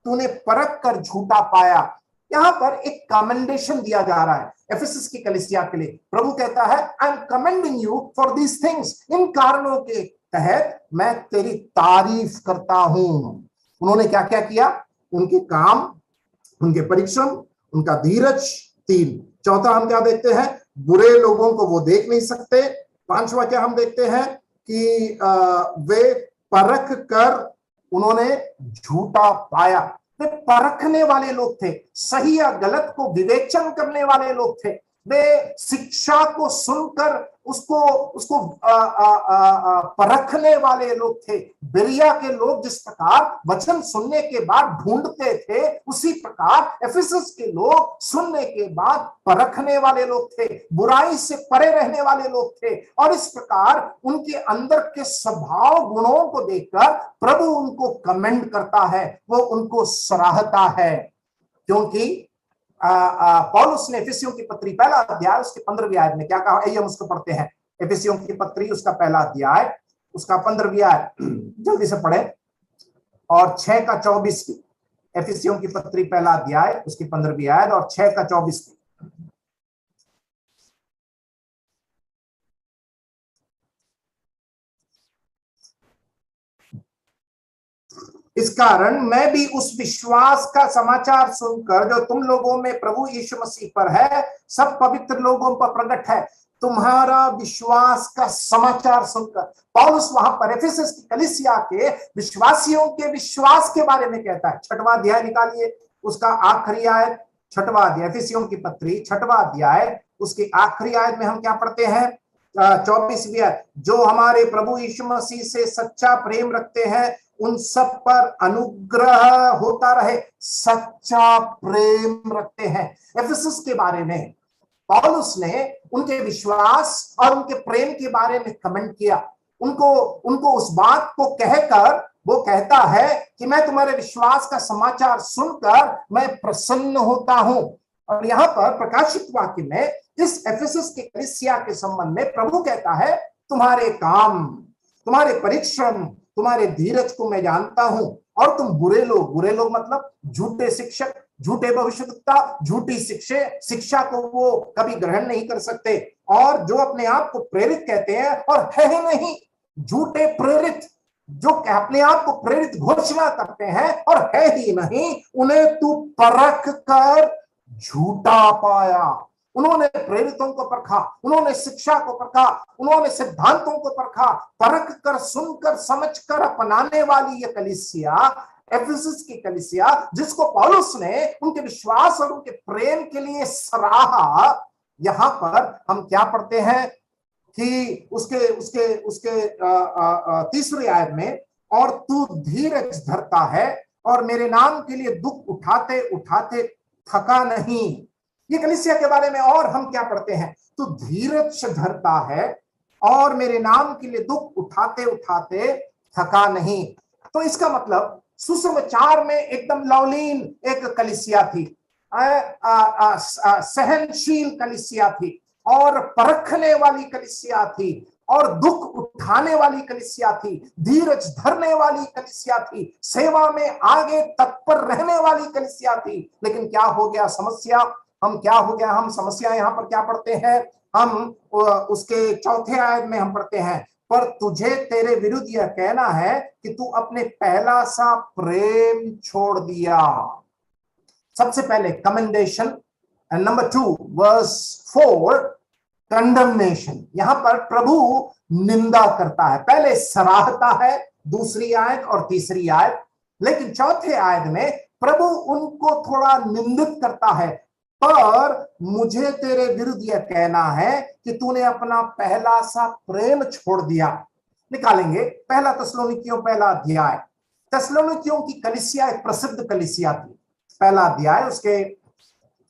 तूने परख कर झूठा पाया। यहां पर एक कमेंडेशन दिया जा रहा है एफेसस की कलीसिया के लिए। प्रभु कहता है I am commending you for these things. इन कारणों के तहत मैं तेरी तारीफ करता हूं। उन्होंने क्या क्या किया? उनके काम, उनके परिश्रम, उनका धीरज। 3। चौथा हम क्या देखते हैं? बुरे लोगों को वो देख नहीं सकते। 5वां क्या हम देखते हैं कि वे परख कर उन्होंने झूठा पाया। वे परखने वाले लोग थे, सही या गलत को विवेचन करने वाले लोग थे। वे शिक्षा को सुनकर उसको उसको परखने वाले लोग थे। बेरिया के लोग जिस प्रकार वचन सुनने के बाद ढूंढते थे, उसी प्रकार एफिसस के लोग सुनने के बाद परखने वाले लोग थे, बुराई से परे रहने वाले लोग थे। और इस प्रकार उनके अंदर के स्वभाव गुणों को देखकर प्रभु उनको कमेंट करता है, वो उनको सराहता है। क्योंकि पौलुस ने एफिसियों की पत्री पहला अध्याय उसके 15वीं आयत में क्या कहा, आइए हम उसको पढ़ते हैं। एफिसियों की पत्री उसका पहला अध्याय उसका 15वीं आयत जल्दी से पढ़े, और 6 का 24 की। एफिसियों की पत्री पहला अध्याय उसकी 15वीं आयत और 6 का 24 की। इस कारण मैं भी उस विश्वास का समाचार सुनकर जो तुम लोगों में प्रभु यीशु मसीह पर है, सब पवित्र लोगों पर प्रकट है। तुम्हारा विश्वास का समाचार सुनकर पौलुस वहां पर एफिसस की कलीसिया के विश्वासियों के विश्वास के बारे में कहता है। 6वां अध्याय निकालिए, उसका आखिरी आयत, 6वां अध्याय एफिसियों की पत्री 6वां अध्याय उसकी आखिरी आयत में हम क्या पढ़ते हैं, 24वीं आयत, जो हमारे प्रभु यीशु मसीह से सच्चा प्रेम रखते हैं उन सब पर अनुग्रह होता रहे। सच्चा प्रेम रखते हैं। एफिसस के बारे में पौलुस ने उनके विश्वास और उनके प्रेम के बारे में कमेंट किया। उनको उस बात को कहकर वो कहता है कि मैं तुम्हारे विश्वास का समाचार सुनकर मैं प्रसन्न होता हूं। और यहां पर प्रकाशित वाक्य में इस एफिसस के कलीसिया के संबंध में प्रभु कहता है, तुम्हारे काम, तुम्हारे परिश्रम, तुम्हारे धीरज को मैं जानता हूं, और तुम बुरे लोग मतलब झूठे शिक्षक, झूठे भविष्यवक्ता, झूठी शिक्षा को वो कभी ग्रहण नहीं कर सकते, और जो अपने आप को प्रेरित कहते हैं और है ही नहीं, झूठे प्रेरित जो अपने आप को प्रेरित घोषणा करते हैं और है ही नहीं, उन्हें तू परख कर झूठा पाया। उन्होंने प्रेरितों को परखा, उन्होंने शिक्षा को परखा, उन्होंने सिद्धांतों को परखा, परख कर, सुनकर, समझकर अपनाने वाली ये कलीसिया, एफिसस की कलीसिया, जिसको पौलुस ने उनके विश्वास और उनके प्रेम के लिए सराहा। यहां पर हम क्या पढ़ते हैं कि उसके उसके उसके तीसरी आयत में, और तू धीरज धरता है और मेरे नाम के लिए दुख उठाते उठाते थका नहीं। ये कलीसिया के बारे में और हम क्या पढ़ते हैं, तू धीरज धरता है और मेरे नाम के लिए दुख उठाते उठाते थका नहीं। तो इसका मतलब सुसमाचार में एकदम लवलीन एक कलीसिया थी, सहनशील कलीसिया थी, और परखने वाली कलीसिया थी, और दुख उठाने वाली कलीसिया थी, धीरज धरने वाली कलीसिया थी, सेवा में आगे तत्पर रहने वाली कलीसिया थी। लेकिन क्या हो गया समस्या, हम समस्या यहां पर क्या पढ़ते हैं, हम उसके 4थे आयत में हम पढ़ते हैं, पर तुझे तेरे विरुद्ध यह कहना है कि तू अपने पहला सा प्रेम छोड़ दिया। सबसे पहले commendation, and number 2 verse 4 condemnation. यहां पर प्रभु निंदा करता है, पहले सराहता है, दूसरी आयत और तीसरी आयत, लेकिन 4थे आयत में प्रभु उनको थोड़ा निंदित करता है। पर मुझे तेरे विरुद्ध यह कहना है कि तूने अपना पहला सा प्रेम छोड़ दिया। निकालेंगे पहला थिस्सलुनीकियों पहला अध्याय। थिस्सलुनीकियों की कलीसिया एक प्रसिद्ध कलीसिया थी, पहला अध्याय उसके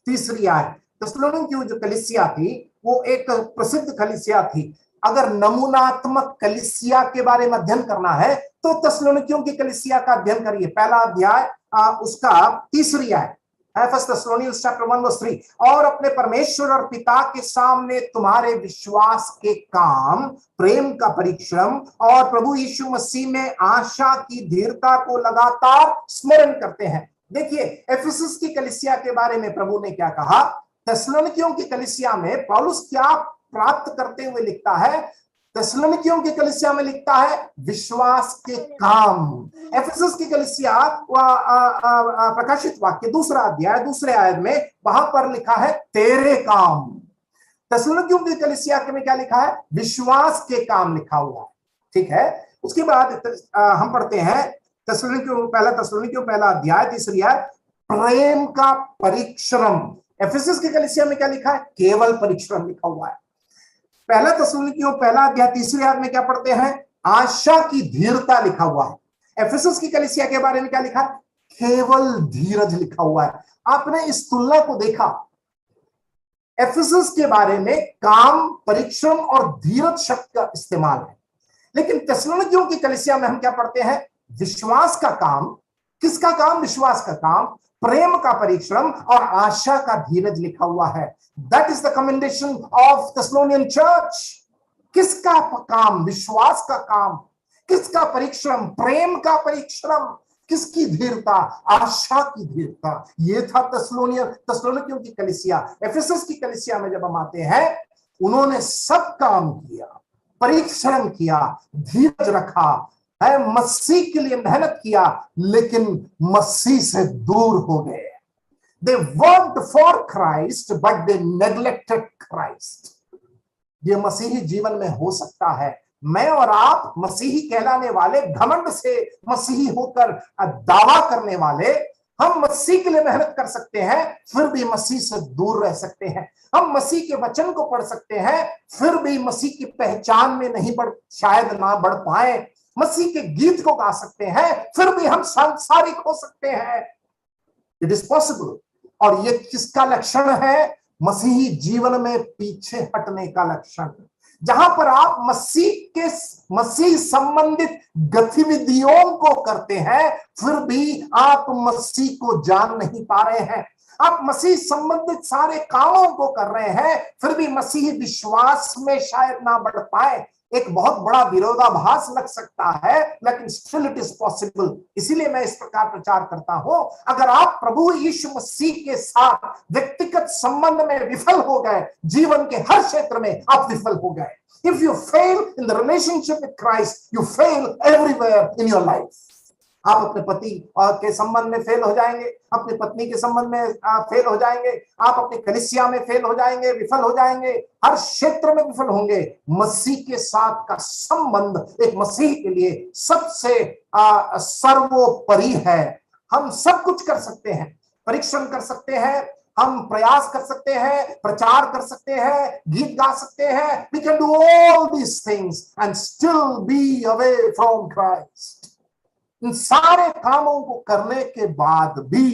तीसरी आयत। थिस्सलुनीकियों जो कलीसिया थी वो एक प्रसिद्ध कलीसिया थी। अगर नमूनात्मक कलीसिया के बारे में अध्ययन करना है तो थिस्सलुनीकियों की कलीसिया का अध्ययन करिए, पहला अध्याय उसका तीसरी आयत, फर्स्ट थिस्सलुनीकियंस चैप्टर 1 वर्स 3। और अपने परमेश्वर और पिता के सामने तुम्हारे विश्वास के काम, प्रेम का परिश्रम और प्रभु यीशु मसीह में आशा की धीरता को लगातार स्मरण करते हैं। देखिए एफिसस की कलीसिया के बारे में प्रभु ने क्या कहा, थिस्सलुनीकियों की कलीसिया में पौलुस क्या प्राप्त करते हुए लिखता है, थिस्सलुनीकियों की कलीसिया में लिखता है विश्वास के काम। एफिसस की कलीसिया प्रकाशित वाक्य 2 अध्याय 2 आयत में वहां पर लिखा है तेरे काम। थिस्सलुनीकियों की कलीसिया में क्या लिखा है, विश्वास के काम लिखा हुआ है। ठीक है, उसके बाद हम पढ़ते हैं पहला थिस्सलुनीकियों पहला अध्याय 3 आयत, प्रेम का परिश्रम। एफेसस की कलीसिया में क्या लिखा है? केवल परिश्रम लिखा हुआ है। पहला थिस्सलुनीकियों पहला अध्याय 3री आयत में क्या पढ़ते हैं? आशा की धीरता लिखा हुआ है। एफेसस की कलीसिया के बारे में क्या लिखा है? केवल धीरज लिखा हुआ है। आपने इस तुलना को देखा? एफेसस के बारे में काम, परिश्रम और धीरज शब्द का इस्तेमाल है, लेकिन थिस्सलुनीकियों की कलीसिया में हम क्या पढ़ते हैं? विश्वास का काम। किसका काम? विश्वास का काम, प्रेम का परिश्रम और आशा का धीरज लिखा हुआ है। That is the commendation of Thessalonian church. किसका काम? विश्वास का काम। किसका परिश्रम? प्रेम का परिश्रम। किसकी धीरता? आशा की धीरता। ये था थिस्सलुनीकियों की कलीसिया। एफेसस की कलीसिया में जब हम आते हैं, उन्होंने सब काम किया, परिश्रम किया, धीरज रखा है, मसीह के लिए मेहनत किया, लेकिन मसीह से दूर हो गए। They worked for Christ, but they neglected Christ. ये मसीही जीवन में हो सकता है। मैं और आप मसीही कहलाने वाले, घमंड से मसीही होकर दावा करने वाले, हम मसीह के लिए मेहनत कर सकते हैं, फिर भी मसीह से दूर रह सकते हैं। हम मसीह के वचन को पढ़ सकते हैं, फिर भी मसीह की पहचान में नहीं बढ़, शायद ना बढ़ पाए। मसीह के गीत को गा सकते हैं, फिर भी हम सांसारिक हो सकते हैं। It is possible. और ये किसका लक्षण है? मसीही जीवन में पीछे हटने का लक्षण। जहां पर आप मसीह संबंधित गतिविधियों को करते हैं, फिर भी आप मसीह को जान नहीं पा रहे हैं। आप मसीह संबंधित सारे कामों को कर रहे हैं, फिर भी मसीही विश्वास में शायद ना बढ़ पाए। एक बहुत बड़ा विरोधाभास लग सकता है, लेकिन स्टिल इट इज पॉसिबल। इसीलिए मैं इस प्रकार प्रचार करता हूं, अगर आप प्रभु यीशु मसीह के साथ व्यक्तिगत संबंध में विफल हो गए, जीवन के हर क्षेत्र में आप विफल हो गए। If you fail in the relationship with Christ, you fail everywhere in your life. आप अपने पति के संबंध में फेल हो जाएंगे, अपनी पत्नी के संबंध में फेल हो जाएंगे, आप अपनी कलीसिया में फेल हो जाएंगे, विफल हो जाएंगे, हर क्षेत्र में विफल होंगे। मसीह के साथ का संबंध एक मसीह के लिए सबसे सर्वोपरि है। हम सब कुछ कर सकते हैं, परिश्रम कर सकते हैं, हम प्रयास कर सकते हैं, प्रचार कर सकते हैं, गीत गा सकते हैं। We can do all these things and still be away from Christ. इन सारे कामों को करने के बाद भी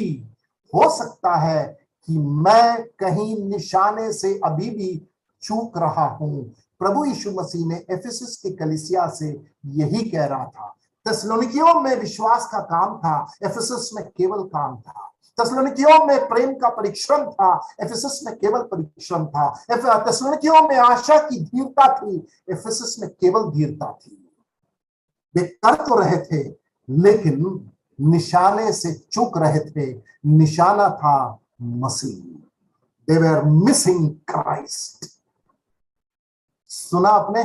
हो सकता है कि मैं कहीं निशाने से अभी भी चूक रहा हूं। प्रभु यीशु मसीह ने एफेसस की कलीसिया से यही कह रहा था। थिस्सलुनीकियों में विश्वास का काम था, एफेसस में केवल काम था। थिस्सलुनीकियों में प्रेम का परिश्रम था, एफेसस में केवल परिश्रम था। थिस्सलुनीकियों में आशा की धीरता थी, एफेसस में केवल धीरता थी। वे कर तो रहे थे, लेकिन निशाने से चूक रहे थे। निशाना था मसीह। They were missing Christ. सुना आपने?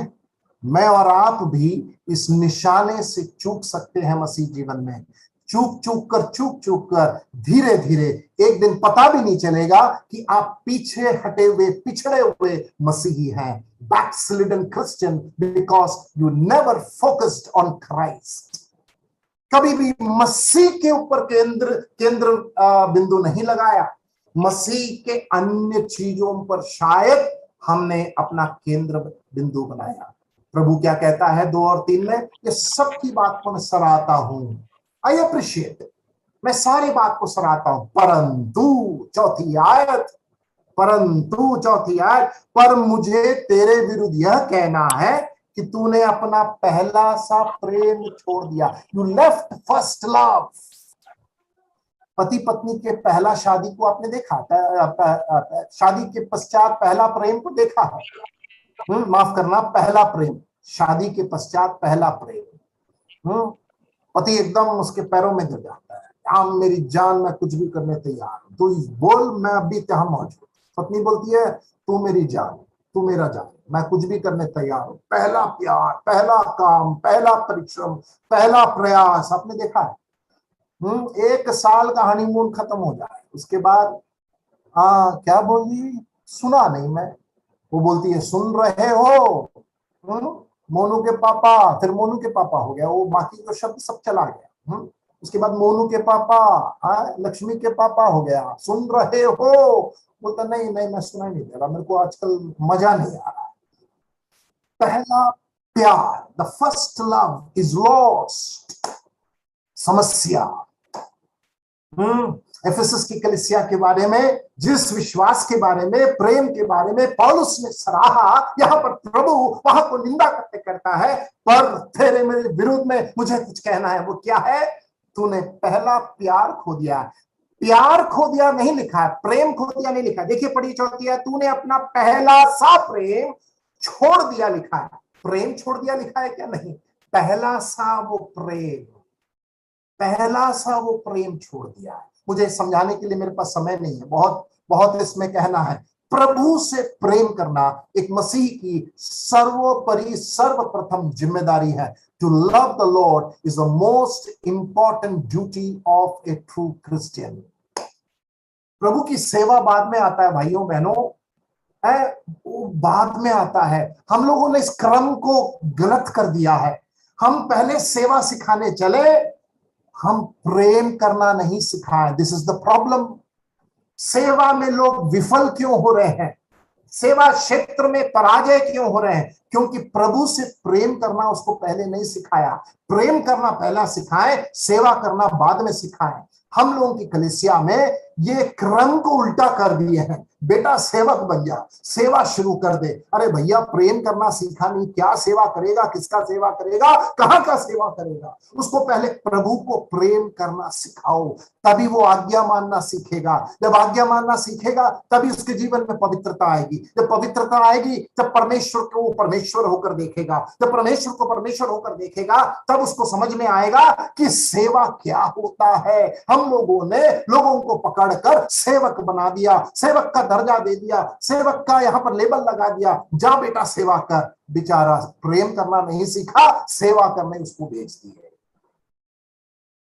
मैं और आप भी इस निशाने से चूक सकते हैं मसीह जीवन में। चूक कर धीरे धीरे एक दिन पता भी नहीं चलेगा कि आप पीछे हटे हुए, पिछड़े हुए मसीही हैं। Backslidden Christian because you never focused on Christ. कभी भी मसीह के ऊपर केंद्र बिंदु नहीं लगाया। मसीह के अन्य चीजों पर शायद हमने अपना केंद्र बिंदु बनाया। प्रभु क्या कहता है 2 और 3 में? ये सब की बात को मैं सराहता हूं। आई अप्रिशिएट, मैं सारी बात को सराहता हूं, परंतु चौथी आयत, पर मुझे तेरे विरुद्ध यह कहना है कि तूने अपना पहला सा प्रेम छोड़ दिया। You left first love. पति पत्नी के पहला शादी को आपने देखा, शादी के पश्चात पहला प्रेम को देखा है? माफ करना, पहला प्रेम, शादी के पश्चात पहला प्रेम। पति एकदम उसके पैरों में गिर जाता है, हाँ मेरी जान, मैं कुछ भी करने तैयार हूं, तू बोल, मैं अभी तहां मौजूद। पत्नी बोलती है, तू मेरी जान, तू मेरा जान, मैं कुछ भी करने तैयार हूं। पहला प्यार, पहला काम, पहला परिश्रम, पहला प्रयास। आपने देखा है 1 साल का हनीमून खत्म हो जाए, उसके बाद क्या बोली, सुना नहीं मैं। वो बोलती है, सुन रहे हो मोनू के पापा, फिर मोनू के पापा हो गया, वो बाकी जो शब्द सब चला गया। उसके बाद मोनू के पापा, लक्ष्मी के पापा हो गया, सुन रहे हो, बोलता नहीं नहीं मैं सुनाई नहीं दे रहा, मेरे को आजकल मजा नहीं आ रहा। पहला प्यार, the first love is lost. समस्या। एफेसस की कलीसिया के बारे में, जिस विश्वास के बारे में, प्रेम के बारे में पौलुस ने सराहा, यहाँ पर प्रभु वहां को निंदा करते करता है, पर तेरे मेरे विरुद्ध में मुझे कुछ कहना है। वो क्या है? तूने पहला प्यार खो दिया। प्यार खो दिया नहीं लिखा है, प्रेम खो दिया नहीं लिखा है। देखिए पढ़ी चौथी है, तूने अपना पहला सा प्रेम छोड़ दिया लिखा है। प्रेम छोड़ दिया लिखा है क्या? नहीं, पहला सा वो प्रेम, पहला सा वो प्रेम छोड़ दिया है। मुझे समझाने के लिए मेरे पास समय नहीं है, बहुत बहुत इसमें कहना है। प्रभु से प्रेम करना एक मसीह की सर्वोपरि सर्वप्रथम जिम्मेदारी है। To love the Lord is the most important duty of a true Christian. प्रभु की सेवा बाद में आता है भाइयों बहनों, है वो बाद में आता है। हम लोगों ने इस क्रम को गलत कर दिया है। हम पहले सेवा सिखाने चले, हम प्रेम करना नहीं सिखाए। This is the problem. सेवा में लोग विफल क्यों हो रहे हैं? सेवा क्षेत्र में पराजय क्यों हो रहे हैं? क्योंकि प्रभु से प्रेम करना उसको पहले नहीं सिखाया। प्रेम करना पहला सिखाए, सेवा करना बाद में सिखाए। हम लोगों की कलीसिया में ये क्रम को उल्टा कर दिए हैं। बेटा सेवक बन जा, सेवा शुरू कर दे। अरे भैया प्रेम करना सीखा नहीं, क्या सेवा करेगा? किसका सेवा करेगा? कहां का सेवा करेगा? उसको पहले प्रभु को प्रेम करना सिखाओ, तभी वो आज्ञा मानना सीखेगा। जब आज्ञा मानना सीखेगा तभी उसके जीवन में पवित्रता आएगी। जब पवित्रता आएगी तब परमेश्वर को वो परमेश्वर होकर देखेगा। जब परमेश्वर को परमेश्वर होकर देखेगा तब उसको समझ में आएगा कि सेवा क्या होता है। हम लोगों ने लोगों को पकड़कर सेवक बना दिया, सेवक का दर्जा दे दिया, सेवक का यहां पर लेबल लगा दिया, जा बेटा सेवा कर। बेचारा प्रेम करना नहीं सीखा, सेवा करने उसको भेज दिए।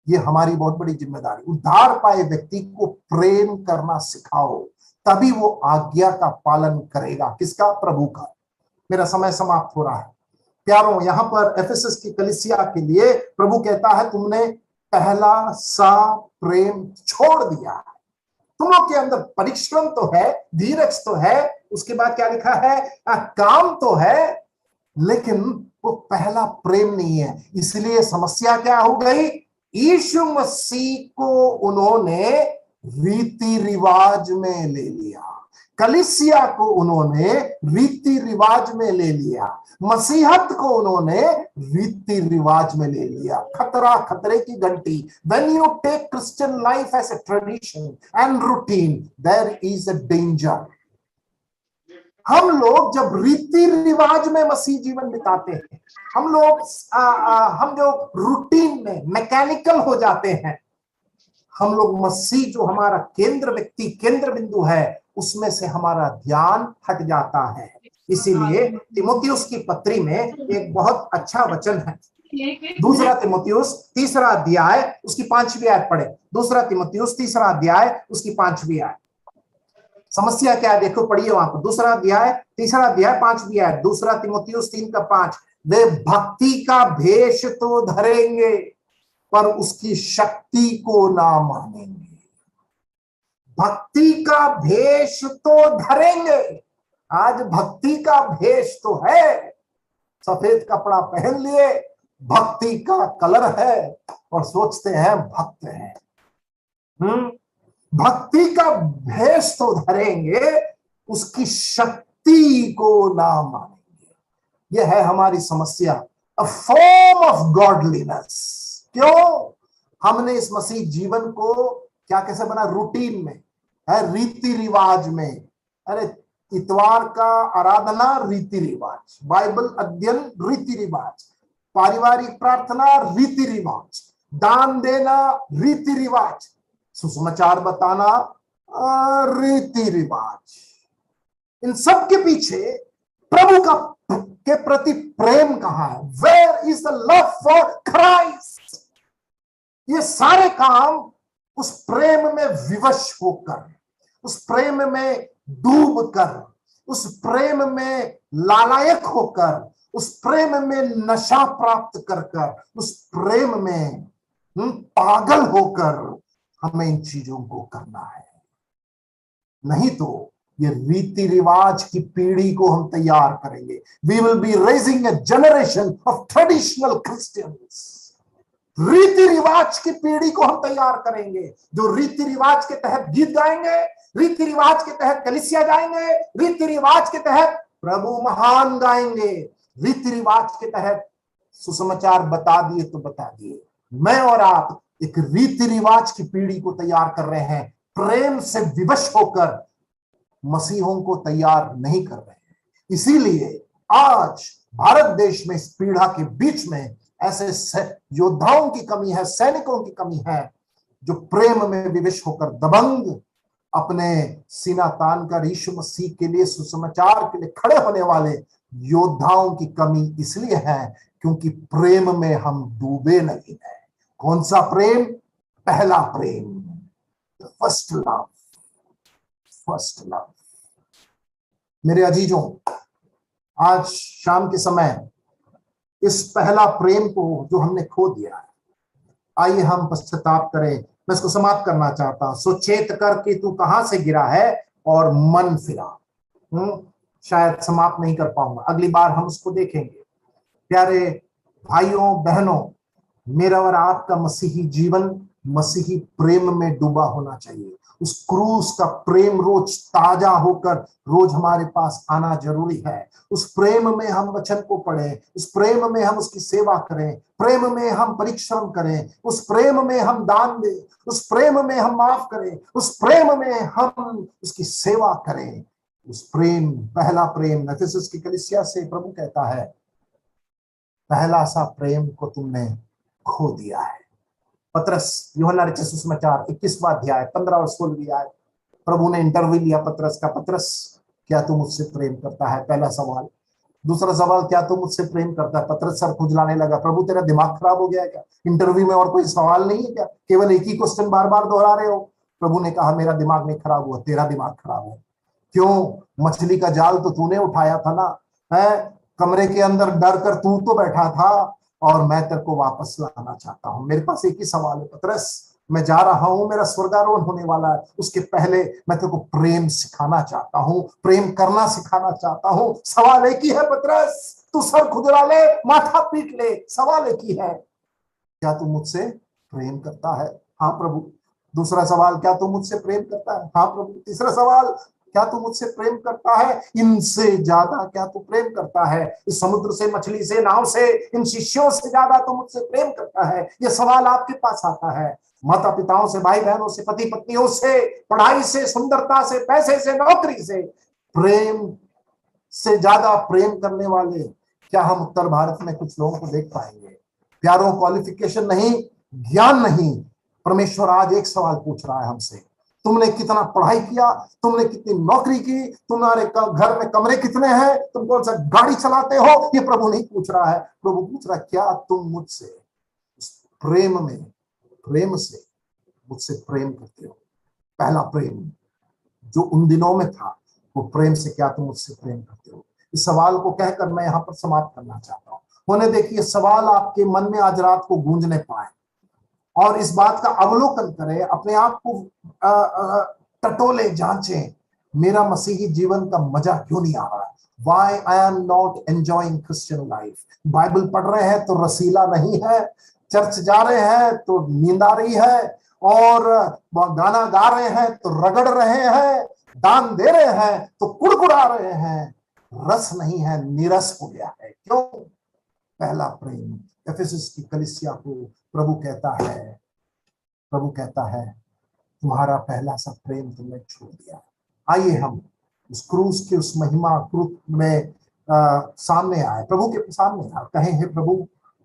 ये हमारी बहुत बड़ी जिम्मेदारी। उद्धार पाए व्यक्ति को प्रेम करना सिखाओ, तभी वो आज्ञा का पालन करेगा। किसका? प्रभु का। मेरा समय समाप्त हो रहा है प्यारों। यहां पर एफेसस की कलीसिया के लिए प्रभु कहता है तुमने पहला सा प्रेम छोड़ दिया है। तुम लोग के अंदर परिश्रम तो है, धीरज तो है, उसके बाद क्या लिखा है? काम तो है, लेकिन वो पहला प्रेम नहीं है। इसलिए समस्या क्या हो गई? यीशु मसीह को उन्होंने रीति रिवाज में ले लिया, कलीसिया को उन्होंने रीति रिवाज में ले लिया, मसीहत को उन्होंने रीति रिवाज में ले लिया। खतरा, खतरे की घंटी। When you take Christian life as a tradition and routine, there is a danger. हम लोग जब रीति रिवाज में मसीह जीवन बिताते हैं, हम जो रूटीन में मैकेनिकल हो जाते हैं, हम लोग मसीह जो हमारा केंद्र व्यक्ति, केंद्र बिंदु है, उसमें से हमारा ध्यान हट जाता है। इसीलिए तीमुथियुस की पत्री में एक बहुत अच्छा वचन है। दूसरा तीमुथियुस 3 अध्याय उसकी 5वीं आयत पढ़े। दूसरा तीमुथियुस 3 अध्याय उसकी 5वीं आयत। समस्या क्या है देखो, पढ़िए वहां पर। 3 अध्याय 5वीं आयत। दूसरा तीमुथियुस 3:5। वे भक्ति का भेष तो धरेंगे पर उसकी शक्ति को ना मानेंगे। भक्ति का भेष तो धरेंगे। आज भक्ति का भेष तो है, सफेद कपड़ा पहन लिए, भक्ति का कलर है और सोचते हैं भक्त हैं। भक्ति का भेष तो धरेंगे, उसकी शक्ति को ना मानेंगे। यह है हमारी समस्या। A form of godliness. क्यों? हमने इस मसीह जीवन को क्या कैसे बना? रूटीन में है, रीति रिवाज में। अरे इतवार का आराधना रीति रिवाज, बाइबल अध्ययन रीति रिवाज, पारिवारिक प्रार्थना रीति रिवाज, दान देना रीति रिवाज, सुसमाचार बताना रीति रिवाज। इन सब के पीछे प्रभु का के प्रति प्रेम कहाँ है? Where is the love for Christ? ये सारे काम उस प्रेम में विवश होकर, उस प्रेम में डूब कर, उस प्रेम में लालायक होकर, उस प्रेम में नशा प्राप्त कर कर, उस प्रेम में पागल होकर हमें इन चीजों को करना है। नहीं तो ये रीति रिवाज की पीढ़ी को हम तैयार करेंगे। We will be raising a generation of traditional Christians. रीति रिवाज की पीढ़ी को हम तैयार करेंगे जो रीति रिवाज के तहत गीत गाएंगे, रीति रिवाज के तहत कलीसिया जाएंगे, रीति रिवाज के तहत प्रभु महान गाएंगे, रीति रिवाज के तहत सुसमाचार बता दिए तो बता दिए। मैं और आप एक रीति रिवाज की पीढ़ी को तैयार कर रहे हैं, प्रेम से विवश होकर मसीहों को तैयार नहीं कर रहे हैं। इसीलिए आज भारत देश में इस पीढ़ा के बीच में ऐसे योद्धाओं की कमी है, सैनिकों की कमी है जो प्रेम में विवश होकर दबंग अपने सीना तान कर यीशु मसीह के लिए, सुसमाचार के लिए खड़े होने वाले योद्धाओं की कमी इसलिए है क्योंकि प्रेम में हम डूबे नहीं है। कौन सा प्रेम? पहला प्रेम, फर्स्ट लव, फर्स्ट लव। मेरे अजीजों, आज शाम के समय इस पहला प्रेम को जो हमने खो दिया है, आइए हम पश्चाताप करें। मैं इसको समाप्त करना चाहता हूं। सुचेत कर कि तू कहां से गिरा है और मन फिरा। शायद समाप्त नहीं कर पाऊंगा, अगली बार हम उसको देखेंगे। प्यारे भाइयों बहनों, मेरा और आपका मसीही जीवन मसीही प्रेम में डूबा होना चाहिए। उस क्रूस का प्रेम रोज ताजा होकर रोज हमारे पास आना जरूरी है। उस प्रेम में हम वचन को पढ़ें, उस प्रेम में हम उसकी सेवा करें, प्रेम में हम परिश्रम करें, उस प्रेम में हम दान दें, उस प्रेम में हम माफ करें, उस प्रेम में हम उसकी सेवा करें। उस प्रेम, पहला प्रेम, एफेसस की कलीसिया से प्रभु कहता है, पहला सा प्रेम को तुमने खो दिया है। पतरस, यूहन्ना रचित सुसमाचार 21वां अध्याय 15 और 16 आयत, प्रभु ने इंटरव्यू लिया पतरस का। पतरस, क्या तू मुझसे प्रेम करता है? पहला सवाल। दूसरा सवाल, क्या तू मुझसे प्रेम करता है? पतरस सर खुजलाने लगा। प्रभु, तेरा दिमाग खराब हो गया है क्या? इंटरव्यू में और कोई सवाल नहीं है क्या? केवल एक ही क्वेश्चन बार बार दोहरा रहे हो। प्रभु ने कहा, मेरा दिमाग नहीं खराब हुआ, तेरा दिमाग खराब है। क्यों? मछली का जाल तो तूने उठाया था ना, है? कमरे के अंदर डर कर तू तो बैठा था और मैं तेरे को वापस लाना चाहता हूं। मेरे पास एक ही सवाल है पतरस, मैं जा रहा हूं, मेरा स्वर्गारोहण होने वाला है, उसके पहले मैं तेरे को प्रेम सिखाना चाहता हूं, प्रेम करना सिखाना चाहता हूं। सवाल एक ही है पतरस, तू सर खुजला ले, माथा पीट ले, सवाल एक ही है, क्या तू मुझसे प्रेम करता है? हाँ प्रभु। दूसरा सवाल, क्या तू मुझसे प्रेम करता है? हाँ प्रभु। तीसरा सवाल, क्या तू मुझसे प्रेम करता है? इनसे ज्यादा क्या तू प्रेम करता है? इस समुद्र से, मछली से, नाव से, इन शिष्यों से ज्यादा तू मुझसे प्रेम करता है? ये सवाल आपके पास आता है। माता पिताओं से, भाई बहनों से, पति पत्नियों से, पढ़ाई से, सुंदरता से, पैसे से, नौकरी से, प्रेम से ज्यादा प्रेम करने वाले क्या हम उत्तर भारत में कुछ लोगों को देख पाएंगे? प्यारों, क्वालिफिकेशन नहीं, ज्ञान नहीं, परमेश्वर आज एक सवाल पूछ रहा है हमसे, तुमने कितना पढ़ाई किया, तुमने कितनी नौकरी की, तुम्हारे घर में कमरे कितने हैं, तुम कौन सा गाड़ी चलाते हो? ये प्रभु नहीं पूछ रहा है। प्रभु पूछ रहा है, क्या तुम मुझसे प्रेम में, प्रेम से मुझसे प्रेम करते हो? पहला प्रेम जो उन दिनों में था, वो प्रेम से क्या तुम मुझसे प्रेम करते हो? इस सवाल को कहकर मैं यहां पर समाप्त करना चाहता हूं। होने देखिए सवाल आपके मन में आज रात को गूंजने पाए और इस बात का अवलोकन करें, अपने आप को टटोले, जांचें, मेरा मसीही जीवन का मजा क्यों नहीं आ रहा? Why I am not enjoying Christian life? Bible पढ़ रहे हैं तो रसीला नहीं है, चर्च जा रहे हैं तो नींद आ रही है, और गाना गा रहे हैं तो रगड़ रहे हैं, दान दे रहे हैं तो कुड़कुड़ा रहे हैं, रस नहीं है, निरस हो गया है। क्यों? पहला प्रेम। एफेसस की कलीसिया को प्रभु कहता है तुम्हारा पहला सा प्रेम तुमने छोड़ दिया। आइए हम उस क्रूस की, उस महिमा क्रूस में सामने आए, प्रभु के सामने आए, कहें हे प्रभु,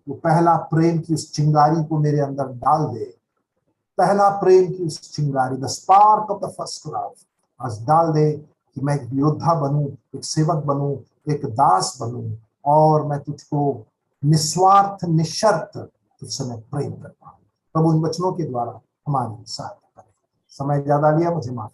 वो पहला प्रेम की उस चिंगारी को मेरे अंदर डाल दे। पहला प्रेम की उस चिंगारी, the spark of the first love, आज डाल दे कि मैं एक योद्धा बनूं, एक सेवक बनूं, एक दास बनूं, और मैं तुझको निस्वार्थ, निशर्त तुझसे मैं प्रेम कर पाऊं। प्रभु इन वचनों के द्वारा हमारी सहायता करें। समय ज्यादा लिया, मुझे माफ